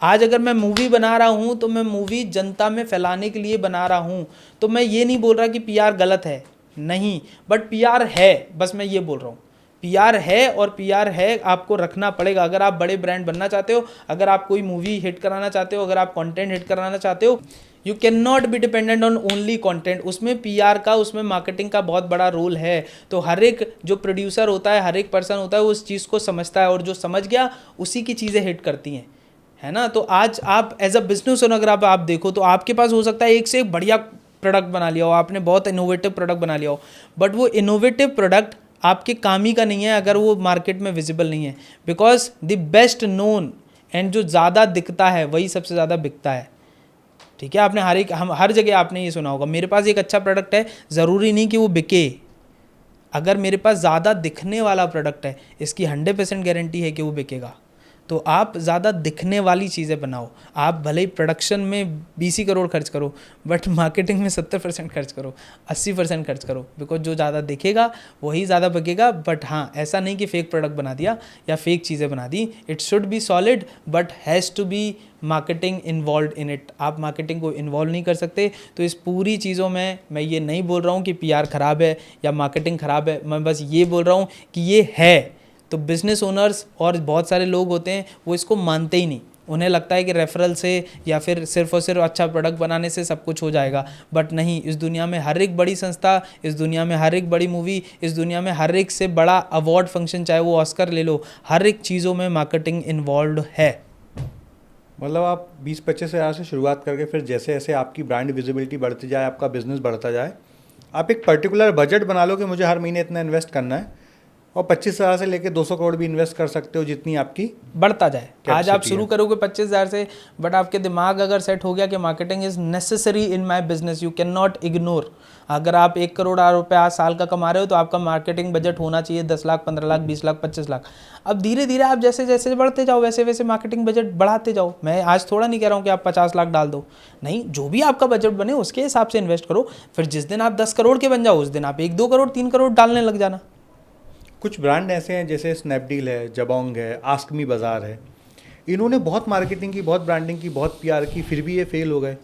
आज अगर मैं मूवी बना रहा हूँ तो मैं मूवी जनता में फैलाने के लिए बना रहा हूँ, तो मैं ये नहीं बोल रहा कि पीआर गलत है, नहीं, बट पीआर है, बस मैं ये बोल रहा हूँ पीआर है, और पीआर है आपको रखना पड़ेगा। अगर आप बड़े ब्रांड बनना चाहते हो, अगर आप कोई मूवी हिट कराना चाहते हो, अगर आप कंटेंट हिट कराना चाहते हो, you can not be dependent on only content. उसमें पीआर का, उसमें मार्केटिंग का बहुत बड़ा रोल है। तो हर एक जो प्रोड्यूसर होता है, हर एक पर्सन होता है, वो उस चीज़ को समझता है, और जो समझ गया उसी की चीज़ें हिट करती हैं, है ना। तो आज आप एज अ बिजनेस ओनर अगर आप देखो तो आपके पास हो सकता है एक से एक बढ़िया प्रोडक्ट बना लिया हो, आपने बहुत इनोवेटिव प्रोडक्ट बना लिया हो, बट वो इनोवेटिव प्रोडक्ट आपके काम ही का नहीं है अगर वो मार्केट में विजिबल नहीं है। Because the best known and जो ज़्यादा दिखता है वही सबसे ज़्यादा बिकता है। ठीक है, आपने हर जगह आपने ये सुना होगा, मेरे पास एक अच्छा प्रोडक्ट है, ज़रूरी नहीं कि वो बिके। अगर मेरे पास ज़्यादा दिखने वाला प्रोडक्ट है, इसकी 100% गारंटी है कि वो बिकेगा। तो आप ज़्यादा दिखने वाली चीज़ें बनाओ। आप भले ही प्रोडक्शन में 20 करोड़ खर्च करो, बट मार्केटिंग में 70% खर्च करो, 80% खर्च करो, बिकॉज जो ज़्यादा दिखेगा वही ज़्यादा बिकेगा। बट हाँ, ऐसा नहीं कि फेक प्रोडक्ट बना दिया या फेक चीज़ें बना दी। It should be solid but has to be marketing involve in it. आप मार्केटिंग को इन्वॉल्व नहीं कर सकते। तो इस पूरी चीज़ों में मैं ये नहीं बोल रहा हूँ कि पीआर ख़राब है या मार्केटिंग ख़राब है, मैं बस ये बोल रहा हूँ कि ये है। तो बिजनेस ओनर्स और बहुत सारे लोग होते हैं वो इसको मानते ही नहीं। उन्हें लगता है कि रेफरल से या फिर सिर्फ और सिर्फ अच्छा प्रोडक्ट बनाने से सब कुछ हो जाएगा। बट नहीं, इस दुनिया में हर एक बड़ी संस्था, इस दुनिया में हर एक बड़ी मूवी, इस दुनिया में हर एक से बड़ा अवार्ड फंक्शन, चाहे वो ऑस्कर ले लो, हर एक चीज़ों में मार्केटिंग इन्वॉल्व है। मतलब आप 20-25 हज़ार से शुरुआत करके फिर जैसे जैसे आपकी ब्रांड विजिबिलिटी बढ़ती जाए, आपका बिजनेस बढ़ता जाए, आप एक पर्टिकुलर बजट बना लो कि मुझे हर महीने इतना इन्वेस्ट करना है, और 25,000 से लेकर 200 करोड़ भी इन्वेस्ट कर सकते हो जितनी आपकी बढ़ता जाए। आज आप शुरू करोगे 25,000 से, बट आपके दिमाग अगर सेट हो गया कि marketing is necessary in my business, you can not ignore. अगर आप 1 करोड़ रुपए आज साल का कमा रहे हो तो आपका मार्केटिंग बजट होना चाहिए 10 लाख, 15 लाख, 20 लाख, 25 लाख। अब धीरे धीरे आप जैसे जैसे बढ़ते जाओ वैसे वैसे मार्केटिंग बजट बढ़ाते जाओ। मैं आज थोड़ा नहीं कह रहा हूँ कि आप 50 लाख डाल दो, नहीं, जो भी आपका बजट बने उसके हिसाब से इन्वेस्ट करो। फिर जिस दिन आप 10 करोड़ के बन जाओ उस दिन आप 1-2 करोड़, 3 करोड़ डालने लग जाना। कुछ ब्रांड ऐसे हैं जैसे स्नैपडील है, जबोंग है, आस्क मी बाज़ार है, इन्होंने बहुत मार्केटिंग की, बहुत ब्रांडिंग की, बहुत पीआर की, फिर भी ये फेल हो गए।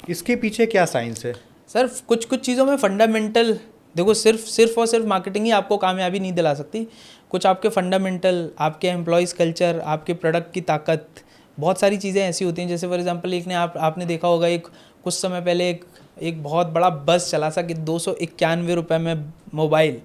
इसके पीछे क्या साइंस है? सर कुछ कुछ चीज़ों में फंडामेंटल, देखो सिर्फ और सिर्फ मार्केटिंग ही आपको कामयाबी नहीं दिला सकती। कुछ आपके फंडामेंटल, आपके एम्प्लॉयज़ कल्चर, आपके प्रोडक्ट की ताकत, बहुत सारी चीज़ें ऐसी होती हैं। जैसे फॉर एग्जांपल एक ने आपने देखा होगा, एक कुछ समय पहले एक बहुत बड़ा बस चला था कि 291 रुपये में मोबाइल,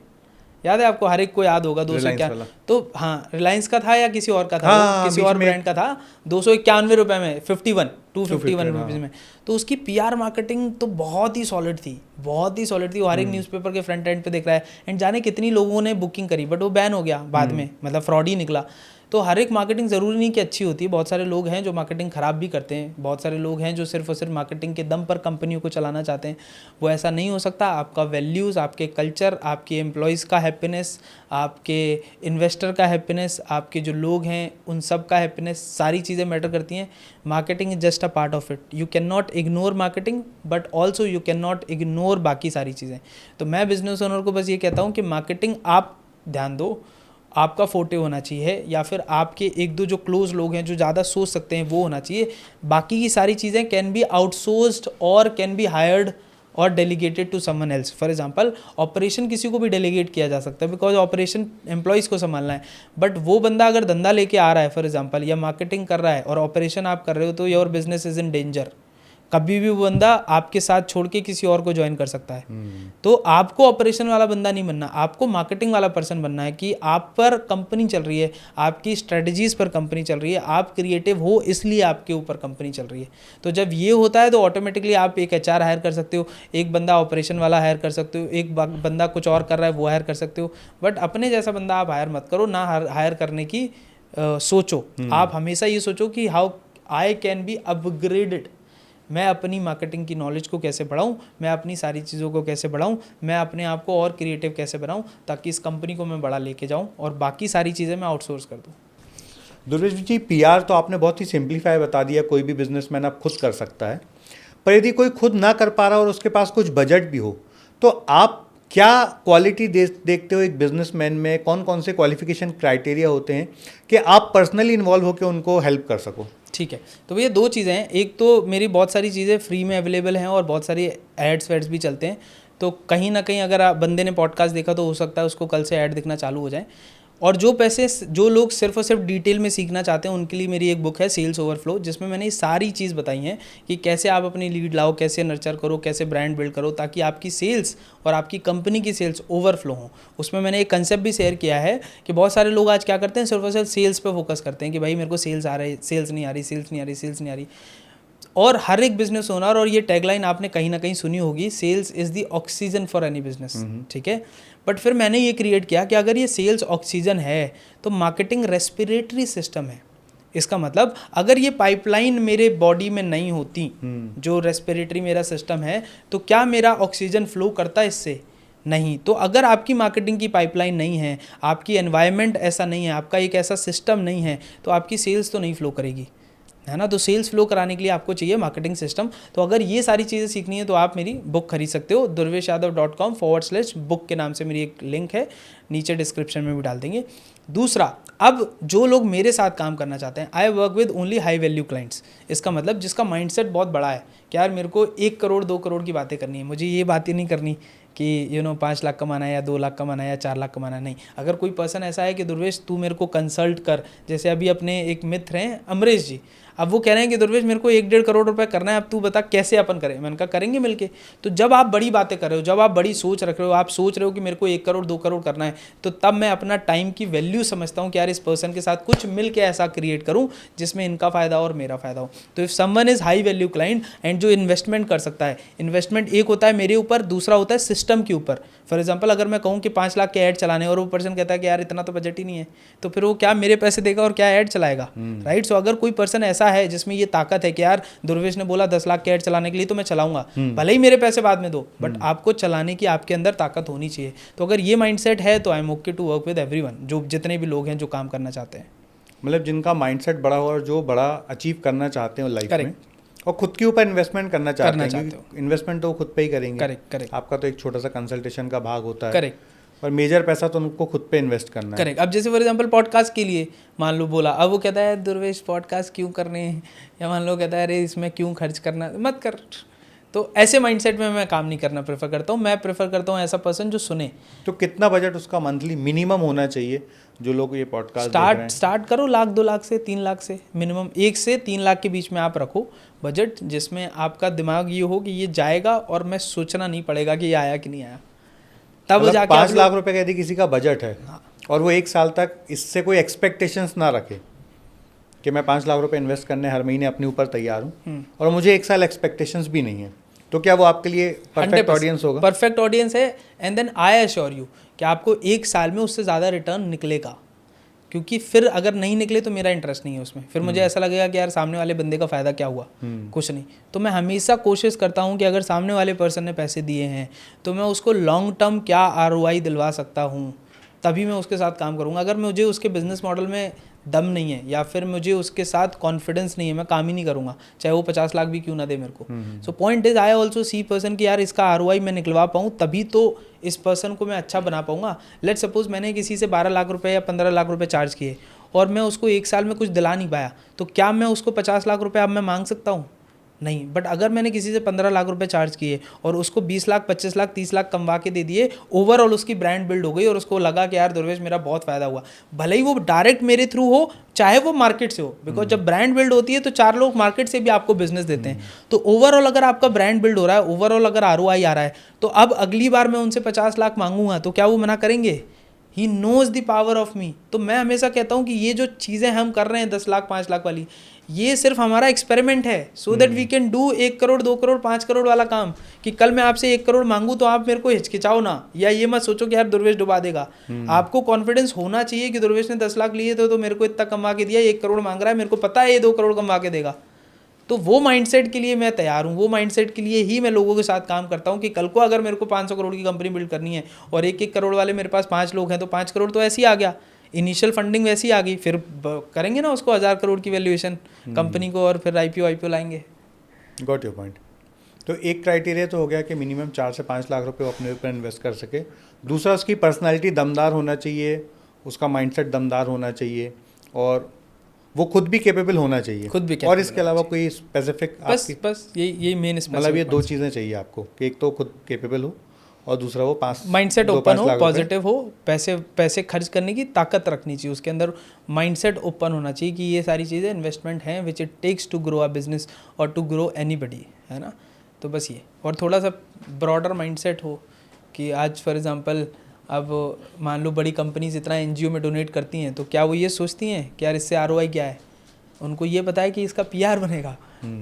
याद है आपको? हर एक को याद होगा 291। तो हाँ, रिलायंस का था या किसी और का था? हाँ, किसी और ब्रांड का था। 291 रुपये में 251 रुपीज़ में। तो उसकी पीआर मार्केटिंग तो बहुत ही सॉलिड थी, बहुत ही सॉलिड थी। वो हर एक न्यूज़पेपर के फ्रंट एंड पे दिख रहा है। एंड जाने कितनी लोगों ने बुकिंग करी, बट वो बैन हो गया बाद में, मतलब फ्रॉड ही निकला। तो हर एक मार्केटिंग ज़रूरी नहीं कि अच्छी होती है। बहुत सारे लोग हैं जो मार्केटिंग ख़राब भी करते हैं, बहुत सारे लोग हैं जो सिर्फ और सिर्फ मार्केटिंग के दम पर कंपनियों को चलाना चाहते हैं। वो ऐसा नहीं हो सकता। आपका वैल्यूज़, आपके कल्चर, आपके एम्प्लॉयज़ का हैप्पीनेस, आपके इन्वेस्टर का हैप्पीनेस, आपके जो लोग हैं उन सब का हैप्पीनेस, सारी चीज़ें मैटर करती हैं। Marketing is just a part of it. You can not ignore marketing, but also you can not ignore बाकी सारी चीज़ें। तो मैं बिजनेस ओनर को बस ये कहता हूँ कि मार्केटिंग आप ध्यान दो, आपका फोटे होना चाहिए, या फिर आपके 1-2 जो क्लोज लोग हैं जो ज़्यादा सोच सकते हैं वो होना चाहिए। बाकी की सारी चीज़ें कैन बी आउटसोर्स्ड और कैन बी हायर्ड और delegated to someone else. For example operation किसी को भी डेलीगेट किया जा सकता है बिकॉज ऑपरेशन एम्प्लॉयज़ को संभालना है, बट वो बंदा अगर धंधा लेके आ रहा है फॉर एग्जांपल या मार्केटिंग कर रहा है और ऑपरेशन आप कर रहे हो, तो your business is in danger. कभी भी वो बंदा आपके साथ छोड़ के किसी और को ज्वाइन कर सकता है। तो आपको ऑपरेशन वाला बंदा नहीं बनना, आपको मार्केटिंग वाला पर्सन बनना है कि आप पर कंपनी चल रही है, आपकी स्ट्रेटजीज पर कंपनी चल रही है, आप क्रिएटिव हो इसलिए आपके ऊपर कंपनी चल रही है। तो जब ये होता है तो ऑटोमेटिकली आप एक HR हायर कर सकते हो, एक बंदा ऑपरेशन वाला हायर कर सकते हो, एक बंदा कुछ और कर रहा है वो हायर कर सकते हो, बट अपने जैसा बंदा आप हायर मत करो, ना हायर करने की सोचो। आप हमेशा ये सोचो कि how I can be upgraded, मैं अपनी मार्केटिंग की नॉलेज को कैसे बढ़ाऊं, मैं अपनी सारी चीज़ों को कैसे बढ़ाऊं, मैं अपने आप को और क्रिएटिव कैसे बनाऊं ताकि इस कंपनी को मैं बड़ा लेके जाऊं और बाकी सारी चीज़ें मैं आउटसोर्स कर दूं। दुर्वेश जी, PR तो आपने बहुत ही सिंप्लीफाई बता दिया, कोई भी बिजनेसमैन अब खुद कर सकता है। पर यदि कोई खुद ना कर पा रहा और उसके पास कुछ बजट भी हो, तो आप क्या क्वालिटी देखते हो एक बिजनेसमैन में? कौन कौन से क्वालिफिकेशन क्राइटेरिया होते हैं कि आप पर्सनली इन्वॉल्व होकर उनको हेल्प कर सको? ठीक है, तो भैया दो चीज़ें हैं। एक तो मेरी बहुत सारी चीज़ें फ्री में अवेलेबल हैं और बहुत सारी एड्स वेड्स भी चलते हैं। तो कहीं ना कहीं अगर बंदे ने पॉडकास्ट देखा तो हो सकता है उसको कल से ऐड दिखना चालू हो जाए। और जो लोग सिर्फ और सिर्फ डिटेल में सीखना चाहते हैं उनके लिए मेरी एक बुक है सेल्स ओवरफ्लो, जिसमें मैंने ये सारी चीज़ बताई हैं कि कैसे आप अपनी लीड लाओ, कैसे नर्चर करो, कैसे ब्रांड बिल्ड करो ताकि आपकी सेल्स और आपकी कंपनी की सेल्स ओवरफ्लो हो। उसमें मैंने एक कंसेप्ट भी शेयर किया है कि बहुत सारे लोग आज क्या करते हैं, सिर्फ और सिर्फ सेल्स पे फोकस करते हैं कि भाई मेरे को सेल्स आ रही, सेल्स नहीं आ रही, सेल्स नहीं आ रही, सेल्स नहीं आ रही। और हर एक बिजनेस ओनर, और ये टैगलाइन आपने कहीं ना कहीं सुनी होगी, sales is the oxygen for any business, ठीक है। बट फिर मैंने ये क्रिएट किया कि अगर ये सेल्स ऑक्सीजन है तो मार्केटिंग रेस्पिरेटरी सिस्टम है। इसका मतलब अगर ये पाइपलाइन मेरे बॉडी में नहीं होती, जो रेस्पिरेटरी मेरा सिस्टम है, तो क्या मेरा ऑक्सीजन फ्लो करता है इससे? नहीं। तो अगर आपकी मार्केटिंग की पाइपलाइन नहीं है, आपकी एनवायरनमेंट ऐसा नहीं है, आपका एक ऐसा सिस्टम नहीं है, तो आपकी सेल्स तो नहीं फ्लो करेगी, है ना। तो सेल्स फ्लो कराने के लिए आपको चाहिए मार्केटिंग सिस्टम। तो अगर ये सारी चीज़ें सीखनी है तो आप मेरी बुक खरीद सकते हो, durveshyadav.com/book के नाम से मेरी एक लिंक है, नीचे डिस्क्रिप्शन में भी डाल देंगे। दूसरा, अब जो लोग मेरे साथ काम करना चाहते हैं, I work with only high value clients. इसका मतलब जिसका माइंडसेट बहुत बड़ा है कि यार मेरे को 1 करोड़ 2 करोड़ की बातें करनी है, मुझे ये बातें नहीं करनी कि 5 लाख कमाना है या 2 लाख कमाना है या 4 लाख कमाना है। नहीं, अगर कोई पर्सन ऐसा है कि दुर्वेश तू मेरे को कंसल्ट कर, जैसे अभी अपने एक मित्र हैं अमरीश जी, अब वो कह रहे हैं कि दुर्वेश मेरे को 1-1.5 करोड़ रुपए करना है, अब तू बता कैसे अपन करें। मैंने कहा करेंगे मिलके। तो जब आप बड़ी बातें कर रहे हो, जब आप बड़ी सोच रख रहे हो, आप सोच रहे हो कि मेरे को 1 करोड़ 2 करोड़ करना है, तो तब मैं अपना टाइम की वैल्यू समझता हूँ कि यार इस पर्सन के साथ कुछ मिल के ऐसा क्रिएट करूँ जिसमें इनका फ़ायदा और मेरा फ़ायदा हो। तो if someone is high value client and जो इन्वेस्टमेंट कर सकता है, इन्वेस्टमेंट एक होता है मेरे ऊपर, दूसरा होता है सिस्टम के ऊपर। फॉर एग्जाम्पल अगर मैं कहूँ कि 5 लाख के ऐड चलाने और वो पर्सन कहता है कि यार इतना तो बजट ही नहीं है, तो फिर वो क्या मेरे पैसे देगा और क्या ऐड चलाएगा, राइट। सो अगर कोई पर्सन ऐसा है जिसमें ये ताकत है कि यार दुर्वेश ने बोला 10 लाख के ऐड चलाने के लिए तो मैं चलाऊंगा, भले ही मेरे पैसे बाद में दो, बट आपको चलाने की आपके अंदर ताकत होनी चाहिए। तो अगर ये माइंडसेट है तो I am okay to work with everyone, जो जितने भी लोग हैं जो काम करना चाहते हैं। मतलब जिनका माइंडसेट बड़ा हो और जो बड़ा अचीव करना चाहते हो लाइफ में और खुद के ऊपर इन्वेस्टमेंट करना चाहते हैं, इन्वेस्टमेंट तो खुद पे ही करेंगे। करेक्ट। आपका तो एक छोटा सा कंसल्टेशन का भाग होता है, करेक्ट। और मेजर पैसा तो उनको खुद पे इन्वेस्ट करना है। करेक्ट। अब जैसे फॉर एग्जांपल पॉडकास्ट के लिए मान लो बोला, अब वो कहता है दुर्वेश पॉडकास्ट क्यों करने हैं, या मान लो कहता है अरे इसमें क्यों खर्च करना, मत कर। तो ऐसे माइंडसेट में मैं काम नहीं करना प्रेफर करता हूँ। मैं प्रेफर करता हूँ ऐसा पर्सन जो सुने। तो कितना बजट उसका मंथली मिनिमम होना चाहिए जो लोग ये पॉडकास्ट स्टार्ट करो 1-2 लाख से, 3 लाख से मिनिमम, 1 से 3 लाख के बीच में आप रखो बजट, जिसमें आपका दिमाग ये हो कि ये जाएगा और मैं सोचना नहीं पड़ेगा कि ये आया कि नहीं आया। तब मतलब जाके 5 लाख रुपए का यदि किसी का बजट है, हाँ, और वो 1 साल तक इससे कोई एक्सपेक्टेशंस ना रखे कि मैं 5 लाख रुपए इन्वेस्ट करने हर महीने अपने ऊपर तैयार हूँ और मुझे 1 साल एक्सपेक्टेशंस भी नहीं है, तो क्या वो आपके लिए परफेक्ट ऑडियंस होगा? परफेक्ट ऑडियंस है। And then I assure you कि आपको 1 साल में उससे ज़्यादा रिटर्न निकलेगा, क्योंकि फिर अगर नहीं निकले तो मेरा इंटरेस्ट नहीं है उसमें। फिर मुझे ऐसा लगेगा कि यार सामने वाले बंदे का फ़ायदा क्या हुआ, कुछ नहीं। तो मैं हमेशा कोशिश करता हूँ कि अगर सामने वाले पर्सन ने पैसे दिए हैं तो मैं उसको लॉन्ग टर्म क्या ROI दिलवा सकता हूँ, तभी मैं उसके साथ काम करूँगा। अगर मुझे उसके बिजनेस मॉडल में दम नहीं है या फिर मुझे उसके साथ कॉन्फिडेंस नहीं है, मैं काम ही नहीं करूँगा, चाहे वो 50 लाख भी क्यों ना दे मेरे को। So point is I also see person कि यार इसका ROI मैं निकलवा पाऊँ, तभी तो इस पर्सन को मैं अच्छा बना पाऊँगा। लेट सपोज मैंने किसी से 12 लाख रुपए या 15 लाख रुपए चार्ज किए और मैं उसको 1 साल में कुछ दिला नहीं पाया, तो क्या मैं उसको 50 लाख रुपए अब मैं मांग सकता हूँ? नहीं। बट अगर मैंने किसी से 15 लाख रुपए चार्ज किए और उसको 20 लाख 25 लाख 30 लाख कमवा के दे दिए, ओवरऑल उसकी ब्रांड बिल्ड हो गई और उसको लगा कि यार दुर्वेश मेरा बहुत फायदा हुआ, भले ही वो डायरेक्ट मेरे थ्रू हो चाहे वो मार्केट से हो, बिकॉज जब ब्रांड बिल्ड होती है तो 4 लोग मार्केट से भी आपको बिजनेस देते हैं। तो ओवरऑल अगर आपका ब्रांड बिल्ड हो रहा है, ओवरऑल अगर ROI आ रहा है, तो अब अगली बार मैं उनसे 50 लाख मांगूंगा तो क्या वो मना करेंगे? He knows the power of me. तो मैं हमेशा कहता हूँ कि ये जो चीज़ें हम कर रहे हैं 10 लाख 5 लाख वाली, ये सिर्फ हमारा एक्सपेरिमेंट है, so that we can do 1 crore 2 crore 5 crore वाला काम। कि कल मैं आपसे 1 करोड़ मांगू तो आप मेरे को हिचकिचाओ ना, या ये मत सोचो कि यार दुर्वेश डुबा देगा। आपको कॉन्फिडेंस होना चाहिए कि दुर्वेश ने 10 लाख लिए थे तो मेरे को इतना कमा के दिया, 1 करोड़ मांग रहा है, मेरे को पता है ये 2 करोड़ कमा के देगा। तो वो माइंडसेट के लिए मैं तैयार हूँ, वो माइंडसेट के लिए ही मैं लोगों के साथ काम करता हूँ कि कल को अगर मेरे को 500 करोड़ की कंपनी बिल्ड करनी है और 1-1 करोड़ वाले मेरे पास 5 लोग हैं, तो 5 करोड़ तो ऐसे ही आ गया, इनिशियल फंडिंग वैसी आ गई, फिर करेंगे ना उसको 1000 करोड़ की वैल्यूएशन कंपनी को और फिर IPO लाएंगे। Got your point. तो एक क्राइटेरिया तो हो गया कि मिनिमम 4 से 5 लाख रुपए वो अपने ऊपर इन्वेस्ट कर सके। दूसरा, उसकी पर्सनालिटी दमदार होना चाहिए, उसका माइंडसेट दमदार होना चाहिए और वो खुद भी कैपेबल होना चाहिए। खुद भी और capable इसके अलावा कोई स्पेसिफिक बस यही मेन मतलब ये 2 चीज़ें चाहिए आपको कि एक तो खुद कैपेबल हो और दूसरा वो माइंडसेट ओपन हो, पॉजिटिव हो, पैसे खर्च करने की ताकत रखनी चाहिए उसके अंदर, माइंडसेट ओपन होना चाहिए कि ये सारी चीज़ें इन्वेस्टमेंट हैं which it takes to grow a business और टू ग्रो एनीबडी, है ना। तो बस ये, और थोड़ा सा ब्रॉडर माइंडसेट हो कि आज फॉर एग्जांपल अब मान लो बड़ी कंपनीज इतना NGO में डोनेट करती हैं, तो क्या वो ये सोचती हैं कि यार इससे ROI क्या है? उनको ये पता है कि इसका PR बनेगा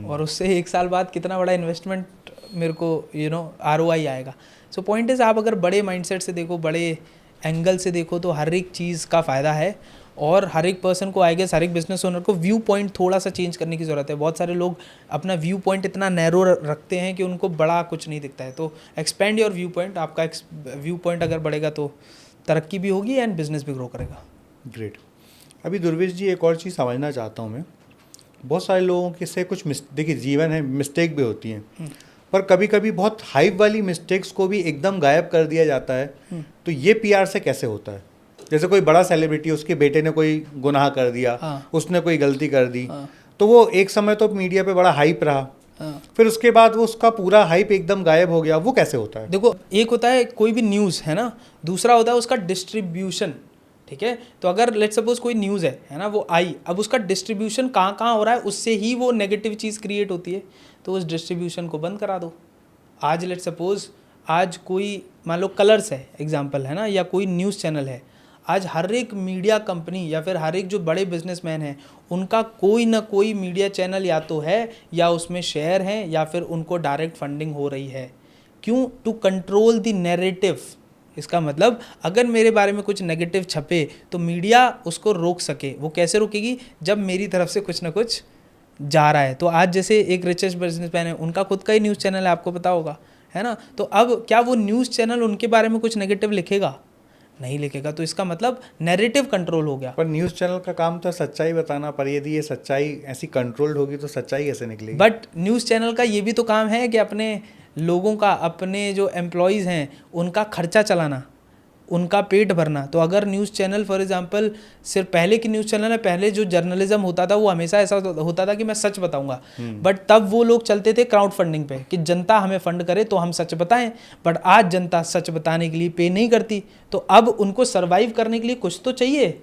और उससे 1 साल बाद कितना बड़ा इन्वेस्टमेंट मेरे को ROI आएगा। सो पॉइंट इज़, आप अगर बड़े माइंडसेट से देखो, बड़े एंगल से देखो, तो हर एक चीज़ का फ़ायदा है और हर एक पर्सन को, आई गेस हर एक बिजनेस ओनर को व्यू पॉइंट थोड़ा सा चेंज करने की ज़रूरत है। बहुत सारे लोग अपना व्यू पॉइंट इतना नैरो रखते हैं कि उनको बड़ा कुछ नहीं दिखता है। तो एक्सपेंड योर व्यू पॉइंट, आपका व्यू पॉइंट अगर बढ़ेगा तो तरक्की भी होगी एंड बिजनेस भी ग्रो करेगा। ग्रेट। अभी दुर्वेश जी एक और चीज़ समझना चाहता हूँ मैं, बहुत सारे लोगों के से कुछ देखिए जीवन है, मिस्टेक भी होती हैं, पर कभी कभी बहुत हाइप वाली मिस्टेक्स को भी एकदम गायब कर दिया जाता है। तो ये PR से कैसे होता है? जैसे कोई बड़ा सेलिब्रिटी, उसके बेटे ने कोई गुनाह कर दिया, उसने कोई गलती कर दी, तो वो एक समय तो मीडिया पे बड़ा हाइप रहा, फिर उसके बाद वो उसका पूरा हाइप एकदम गायब हो गया, वो कैसे होता है? देखो, एक होता है कोई भी न्यूज़, है ना, दूसरा होता है उसका डिस्ट्रीब्यूशन, ठीक है। तो अगर लेट सपोज कोई न्यूज़ है ना, वो आई, अब उसका डिस्ट्रीब्यूशन कहाँ कहाँ हो रहा है, उससे ही वो नेगेटिव चीज़ क्रिएट होती है। तो उस डिस्ट्रीब्यूशन को बंद करा दो। आज लेट सपोज आज कोई मान लो कलर्स है एग्जांपल, है ना, या कोई न्यूज़ चैनल है, आज हर एक मीडिया कंपनी या फिर हर एक जो बड़े बिजनेसमैन हैं, उनका कोई ना कोई मीडिया चैनल या तो है या उसमें शेयर हैं या फिर उनको डायरेक्ट फंडिंग हो रही है। क्यों? To control the narrative. इसका मतलब अगर मेरे बारे में कुछ नेगेटिव छपे तो मीडिया उसको रोक सके। वो कैसे रोकेगी? जब मेरी तरफ से कुछ ना कुछ जा रहा है। तो आज जैसे एक रिचेस्ट बिजनेसमैन है, उनका खुद का ही न्यूज़ चैनल है, आपको पता होगा, है ना। तो अब क्या वो न्यूज़ चैनल उनके बारे में कुछ नेगेटिव लिखेगा? नहीं लिखेगा। तो इसका मतलब नैरेटिव कंट्रोल हो गया। पर न्यूज़ चैनल का काम तो सच्चाई बताना, पर यदि ये सच्चाई ऐसी कंट्रोल्ड होगी तो सच्चाई कैसे निकलेगी? बट न्यूज़ चैनल का ये भी तो काम है कि अपने लोगों का, अपने जो एम्प्लॉयज़ हैं उनका खर्चा चलाना, उनका पेट भरना। तो अगर न्यूज़ चैनल फॉर एग्जांपल, सिर्फ पहले की न्यूज़ चैनल है, पहले जो जर्नलिज्म होता था वो हमेशा ऐसा होता था कि मैं सच बताऊंगा, बट तब वो लोग चलते थे क्राउड फंडिंग पे कि जनता हमें फंड करे तो हम सच बताएं। बट आज जनता सच बताने के लिए पे नहीं करती, तो अब उनको सर्वाइव करने के लिए कुछ तो चाहिए।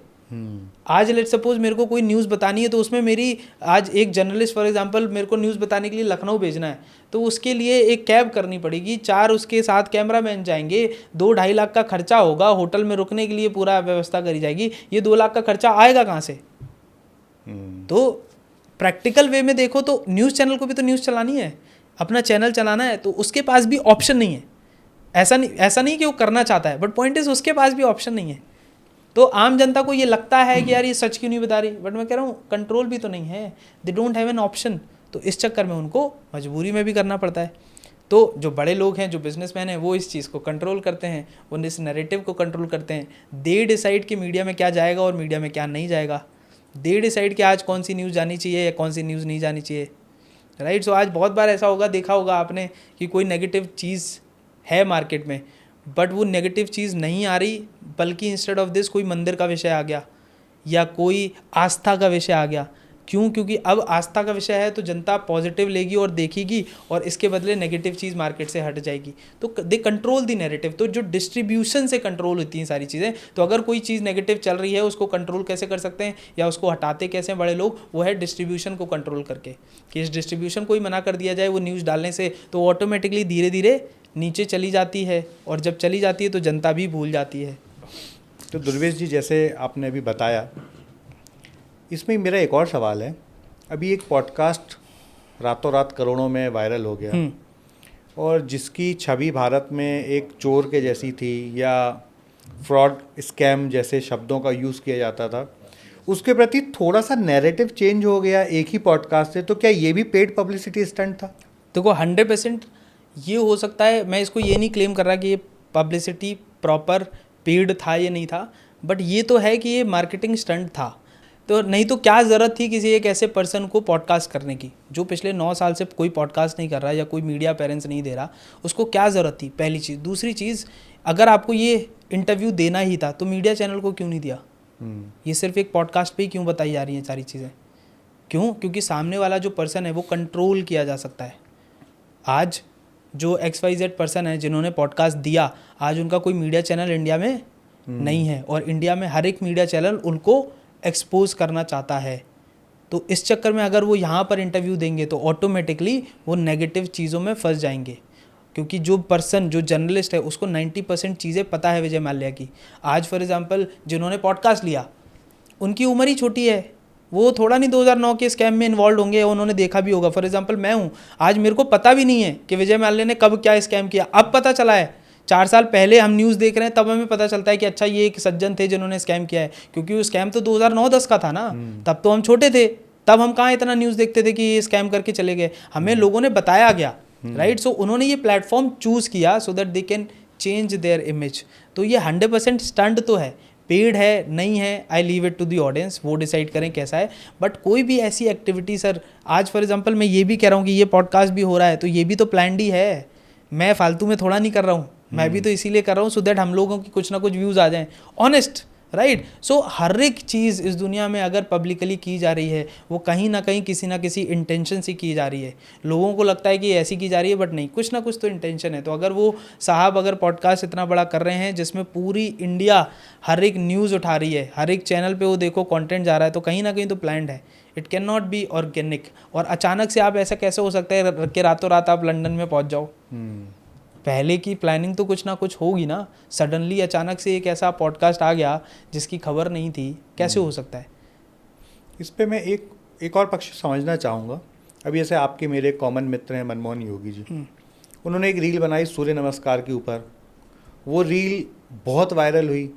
आज लेट सपोज मेरे को कोई न्यूज़ बतानी है, तो उसमें मेरी आज एक जर्नलिस्ट फॉर एग्जांपल मेरे को न्यूज़ बताने के लिए लखनऊ भेजना है, तो उसके लिए एक कैब करनी पड़ेगी, 4 उसके साथ कैमरामैन जाएंगे, 2-2.5 लाख का खर्चा होगा, होटल में रुकने के लिए पूरा व्यवस्था करी जाएगी। ये 2 लाख का खर्चा आएगा कहाँ से? तो प्रैक्टिकल वे में देखो तो न्यूज़ चैनल को भी तो न्यूज़ चलानी है, अपना चैनल चलाना है, तो उसके पास भी ऑप्शन नहीं है। ऐसा नहीं कि वो करना चाहता है, बट पॉइंट इज उसके पास भी ऑप्शन नहीं है। तो आम जनता को ये लगता है कि यार ये सच क्यों नहीं बता रही, बट मैं कह रहा हूँ कंट्रोल भी तो नहीं है, they don't have an option. तो इस चक्कर में उनको मजबूरी में भी करना पड़ता है। तो जो बड़े लोग हैं, जो बिजनेसमैन हैं, वो इस चीज़ को कंट्रोल करते हैं, वो इस नैरेटिव को कंट्रोल करते हैं। दे डिसाइड कि मीडिया में क्या जाएगा और मीडिया में क्या नहीं जाएगा। दे डिसाइड कि आज कौन सी न्यूज़ जानी चाहिए या कौन सी न्यूज़ नहीं जानी चाहिए, राइट। सो आज बहुत बार ऐसा होगा, देखा होगा आपने कि कोई नेगेटिव चीज़ है मार्केट में, बट वो नेगेटिव चीज़ नहीं आ रही, बल्कि इंस्टेड ऑफ दिस कोई मंदिर का विषय आ गया या कोई आस्था का विषय आ गया, क्यों? क्योंकि अब आस्था का विषय है तो जनता पॉजिटिव लेगी और देखेगी और इसके बदले नेगेटिव चीज़ मार्केट से हट जाएगी। तो दे कंट्रोल द नैरेटिव। तो जो डिस्ट्रीब्यूशन से कंट्रोल होती हैं सारी चीज़ें, तो अगर कोई चीज़ नेगेटिव चल रही है उसको कंट्रोल कैसे कर सकते हैं या उसको हटाते कैसे हैं बड़े लोग? वो है डिस्ट्रीब्यूशन को कंट्रोल करके, कि इस डिस्ट्रीब्यूशन को ही मना कर दिया जाए वो न्यूज़ डालने से, तो ऑटोमेटिकली धीरे धीरे नीचे चली जाती है, और जब चली जाती है तो जनता भी भूल जाती है। तो दुर्वेश जी, जैसे आपने अभी बताया, इसमें मेरा एक और सवाल है। अभी एक पॉडकास्ट रातों रात करोड़ों में वायरल हो गया और जिसकी छवि भारत में एक चोर के जैसी थी या फ्रॉड स्कैम जैसे शब्दों का यूज़ किया जाता था, उसके प्रति थोड़ा सा नैरेटिव चेंज हो गया एक ही पॉडकास्ट से। तो क्या ये भी पेड पब्लिसिटी स्टंट था? देखो 100% ये हो सकता है। मैं इसको ये नहीं क्लेम कर रहा कि ये पब्लिसिटी प्रॉपर पेड था या नहीं था, बट ये तो है कि ये मार्केटिंग स्टंट था। तो नहीं तो क्या ज़रूरत थी किसी एक ऐसे पर्सन को पॉडकास्ट करने की जो पिछले 9 साल से कोई पॉडकास्ट नहीं कर रहा या कोई मीडिया अपीयरेंस नहीं दे रहा? उसको क्या ज़रूरत थी? पहली चीज़। दूसरी चीज़, अगर आपको ये इंटरव्यू देना ही था तो मीडिया चैनल को क्यों नहीं दिया? ये सिर्फ एक पॉडकास्ट पे ही क्यों बताई जा रही हैं सारी चीज़ें? क्यों? क्योंकि सामने वाला जो पर्सन है वो कंट्रोल किया जा सकता है। आज जो XYZ पर्सन है जिन्होंने पॉडकास्ट दिया, आज उनका कोई मीडिया चैनल इंडिया में नहीं है, और इंडिया में हर एक मीडिया चैनल उनको एक्सपोज करना चाहता है। तो इस चक्कर में अगर वो यहाँ पर इंटरव्यू देंगे तो ऑटोमेटिकली वो नेगेटिव चीज़ों में फंस जाएंगे, क्योंकि जो पर्सन, जो जर्नलिस्ट है, उसको 90% चीज़ें पता है विजय माल्या की। आज फॉर एग्जांपल जिन्होंने पॉडकास्ट लिया उनकी उम्र ही छोटी है, वो थोड़ा नहीं 2009 के स्कैम में इन्वॉल्व होंगे, उन्होंने देखा भी होगा। फॉर एग्जांपल मैं हूँ, आज मेरे को पता भी नहीं है कि विजय माल्या ने कब क्या स्कैम किया, अब पता चला है। 4 साल पहले हम न्यूज़ देख रहे हैं तब हमें पता चलता है कि अच्छा ये एक सज्जन थे जिन्होंने स्कैम किया है, क्योंकि वो स्कैम तो 2009-10 का था ना, तब तो हम छोटे थे, तब हम कहाँ इतना न्यूज़ देखते थे कि ये स्कैम करके चले गए, हमें लोगों ने बताया गया, राइट। सो उन्होंने ये प्लेटफॉर्म चूज़ किया so that they can change their image. तो ये 100% स्टंट तो है, पेड है नहीं है, I leave it to the audience, वो डिसाइड करें कैसा है। बट कोई भी ऐसी एक्टिविटी सर, आज फॉर एग्जांपल मैं ये भी कह रहा हूँ कि ये पॉडकास्ट भी हो रहा है तो ये भी तो प्लान्ड ही है, मैं फालतू में थोड़ा नहीं कर रहा हूँ, मैं भी तो इसीलिए कर रहा हूँ सो दैट हम लोगों की कुछ ना कुछ व्यूज़ आ जाएं, ऑनेस्ट, राइट। सो हर एक चीज़ इस दुनिया में अगर पब्लिकली की जा रही है वो कहीं ना कहीं किसी ना किसी इंटेंशन से की जा रही है। लोगों को लगता है कि ऐसी की जा रही है, बट नहीं, कुछ ना कुछ तो इंटेंशन है। तो अगर वो साहब अगर पॉडकास्ट इतना बड़ा कर रहे हैं जिसमें पूरी इंडिया हर एक न्यूज़ उठा रही है, हर एक चैनल पे वो देखो कंटेंट जा रहा है, तो कहीं ना कहीं तो प्लान्ड है। It can not be organic. और अचानक से आप ऐसा कैसे हो सकता है कि रातों रात आप लंदन में पहुंच जाओ? पहले की प्लानिंग तो कुछ ना कुछ होगी ना। सडनली अचानक से एक ऐसा पॉडकास्ट आ गया जिसकी खबर नहीं थी, कैसे हो सकता है? इस पे मैं एक और पक्ष समझना चाहूँगा। अभी जैसे आपके मेरे कॉमन मित्र हैं मनमोहन योगी जी, उन्होंने एक रील बनाई सूर्य नमस्कार के ऊपर, वो रील बहुत वायरल हुई,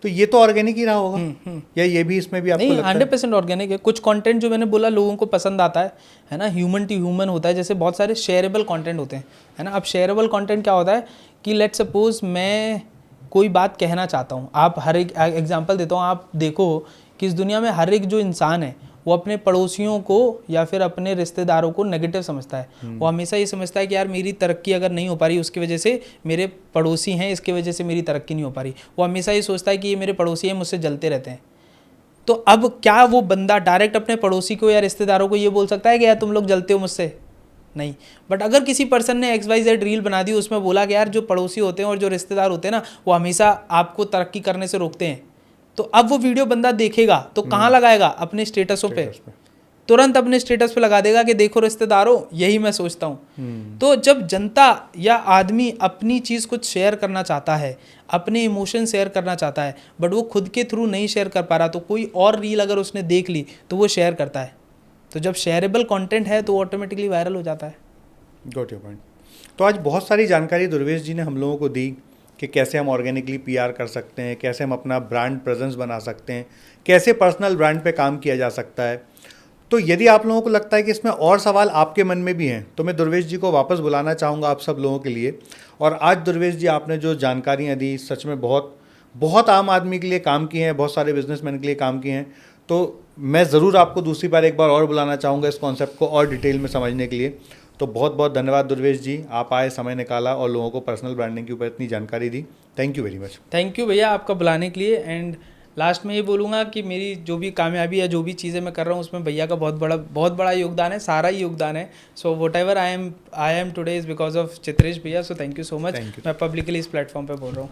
तो ये तो ऑर्गेनिक ही रहा होगा या ये भी इसमें भी आपको नहीं, लगता है? 100% ऑर्गेनिक है। कुछ कंटेंट जो मैंने बोला लोगों को पसंद आता है ना, ह्यूमन टू ह्यूमन होता है। जैसे बहुत सारे शेयरेबल कंटेंट होते हैं, है ना। अब शेयरेबल कंटेंट क्या होता है कि लेट्स सपोज मैं कोई बात कहना चाहता हूँ, आप हर एक एग्जांपल देता हूँ, आप देखो कि इस दुनिया में हर एक जो इंसान है वो अपने पड़ोसियों को या फिर अपने रिश्तेदारों को नेगेटिव समझता है। वो हमेशा ये समझता है कि यार मेरी तरक्की अगर नहीं हो पा रही उसकी वजह से मेरे पड़ोसी हैं, इसकी वजह से मेरी तरक्की नहीं हो पा रही। वो हमेशा ये सोचता है कि ये मेरे पड़ोसी हैं, मुझसे जलते रहते हैं। तो अब क्या वो बंदा डायरेक्ट अपने पड़ोसी को या रिश्तेदारों को ये बोल सकता है कि यार तुम लोग जलते हो मुझसे? नहीं। बट अगर किसी पर्सन ने XYZ रील बना दी, उसमें बोला कि यार जो पड़ोसी होते हैं और जो रिश्तेदार होते हैं ना, वो हमेशा आपको तरक्की करने से रोकते हैं, तो अब वो वीडियो बंदा देखेगा तो कहाँ लगाएगा? अपने स्टेटसों पे, तुरंत अपने स्टेटस पे लगा देगा कि देखो रिश्तेदारों, यही मैं सोचता हूँ। तो जब जनता या आदमी अपनी चीज़ कुछ शेयर करना चाहता है, अपने इमोशन शेयर करना चाहता है, बट वो खुद के थ्रू नहीं शेयर कर पा रहा, तो कोई और रील अगर उसने देख ली तो वो शेयर करता है। तो जब शेयरेबल कंटेंट है तो ऑटोमेटिकली वायरल हो जाता है। Got your point. तो आज बहुत सारी जानकारी दुर्वेश जी ने हम लोगों को दी कि कैसे हम ऑर्गेनिकली PR कर सकते हैं, कैसे हम अपना ब्रांड प्रेजेंस बना सकते हैं, कैसे पर्सनल ब्रांड पे काम किया जा सकता है। तो यदि आप लोगों को लगता है कि इसमें और सवाल आपके मन में भी हैं तो मैं दुर्वेश जी को वापस बुलाना चाहूँगा आप सब लोगों के लिए। और आज दुर्वेश जी आपने जो जानकारियाँ दी सच में बहुत बहुत आम आदमी के लिए काम किए हैं, बहुत सारे बिजनेसमैन के लिए काम किए हैं। तो मैं ज़रूर आपको दूसरी बार एक बार और बुलाना चाहूँगा इस कॉन्सेप्ट को और डिटेल में समझने के लिए। तो बहुत बहुत धन्यवाद दुर्वेश जी, आप आए, समय निकाला और लोगों को पर्सनल ब्रांडिंग के ऊपर इतनी जानकारी दी। Thank you very much. Thank you भैया आपका बुलाने के लिए। एंड लास्ट में ये बोलूँगा कि मेरी जो भी कामयाबी है, जो भी चीज़ें मैं कर रहा हूँ, उसमें भैया का बहुत बड़ा योगदान है, सारा ही योगदान है. So whatever I am today is because of Chitresh भैया. So thank you so much. Thank you. मैं पब्लिकली इस प्लेटफॉर्म पे बोल रहा हूँ.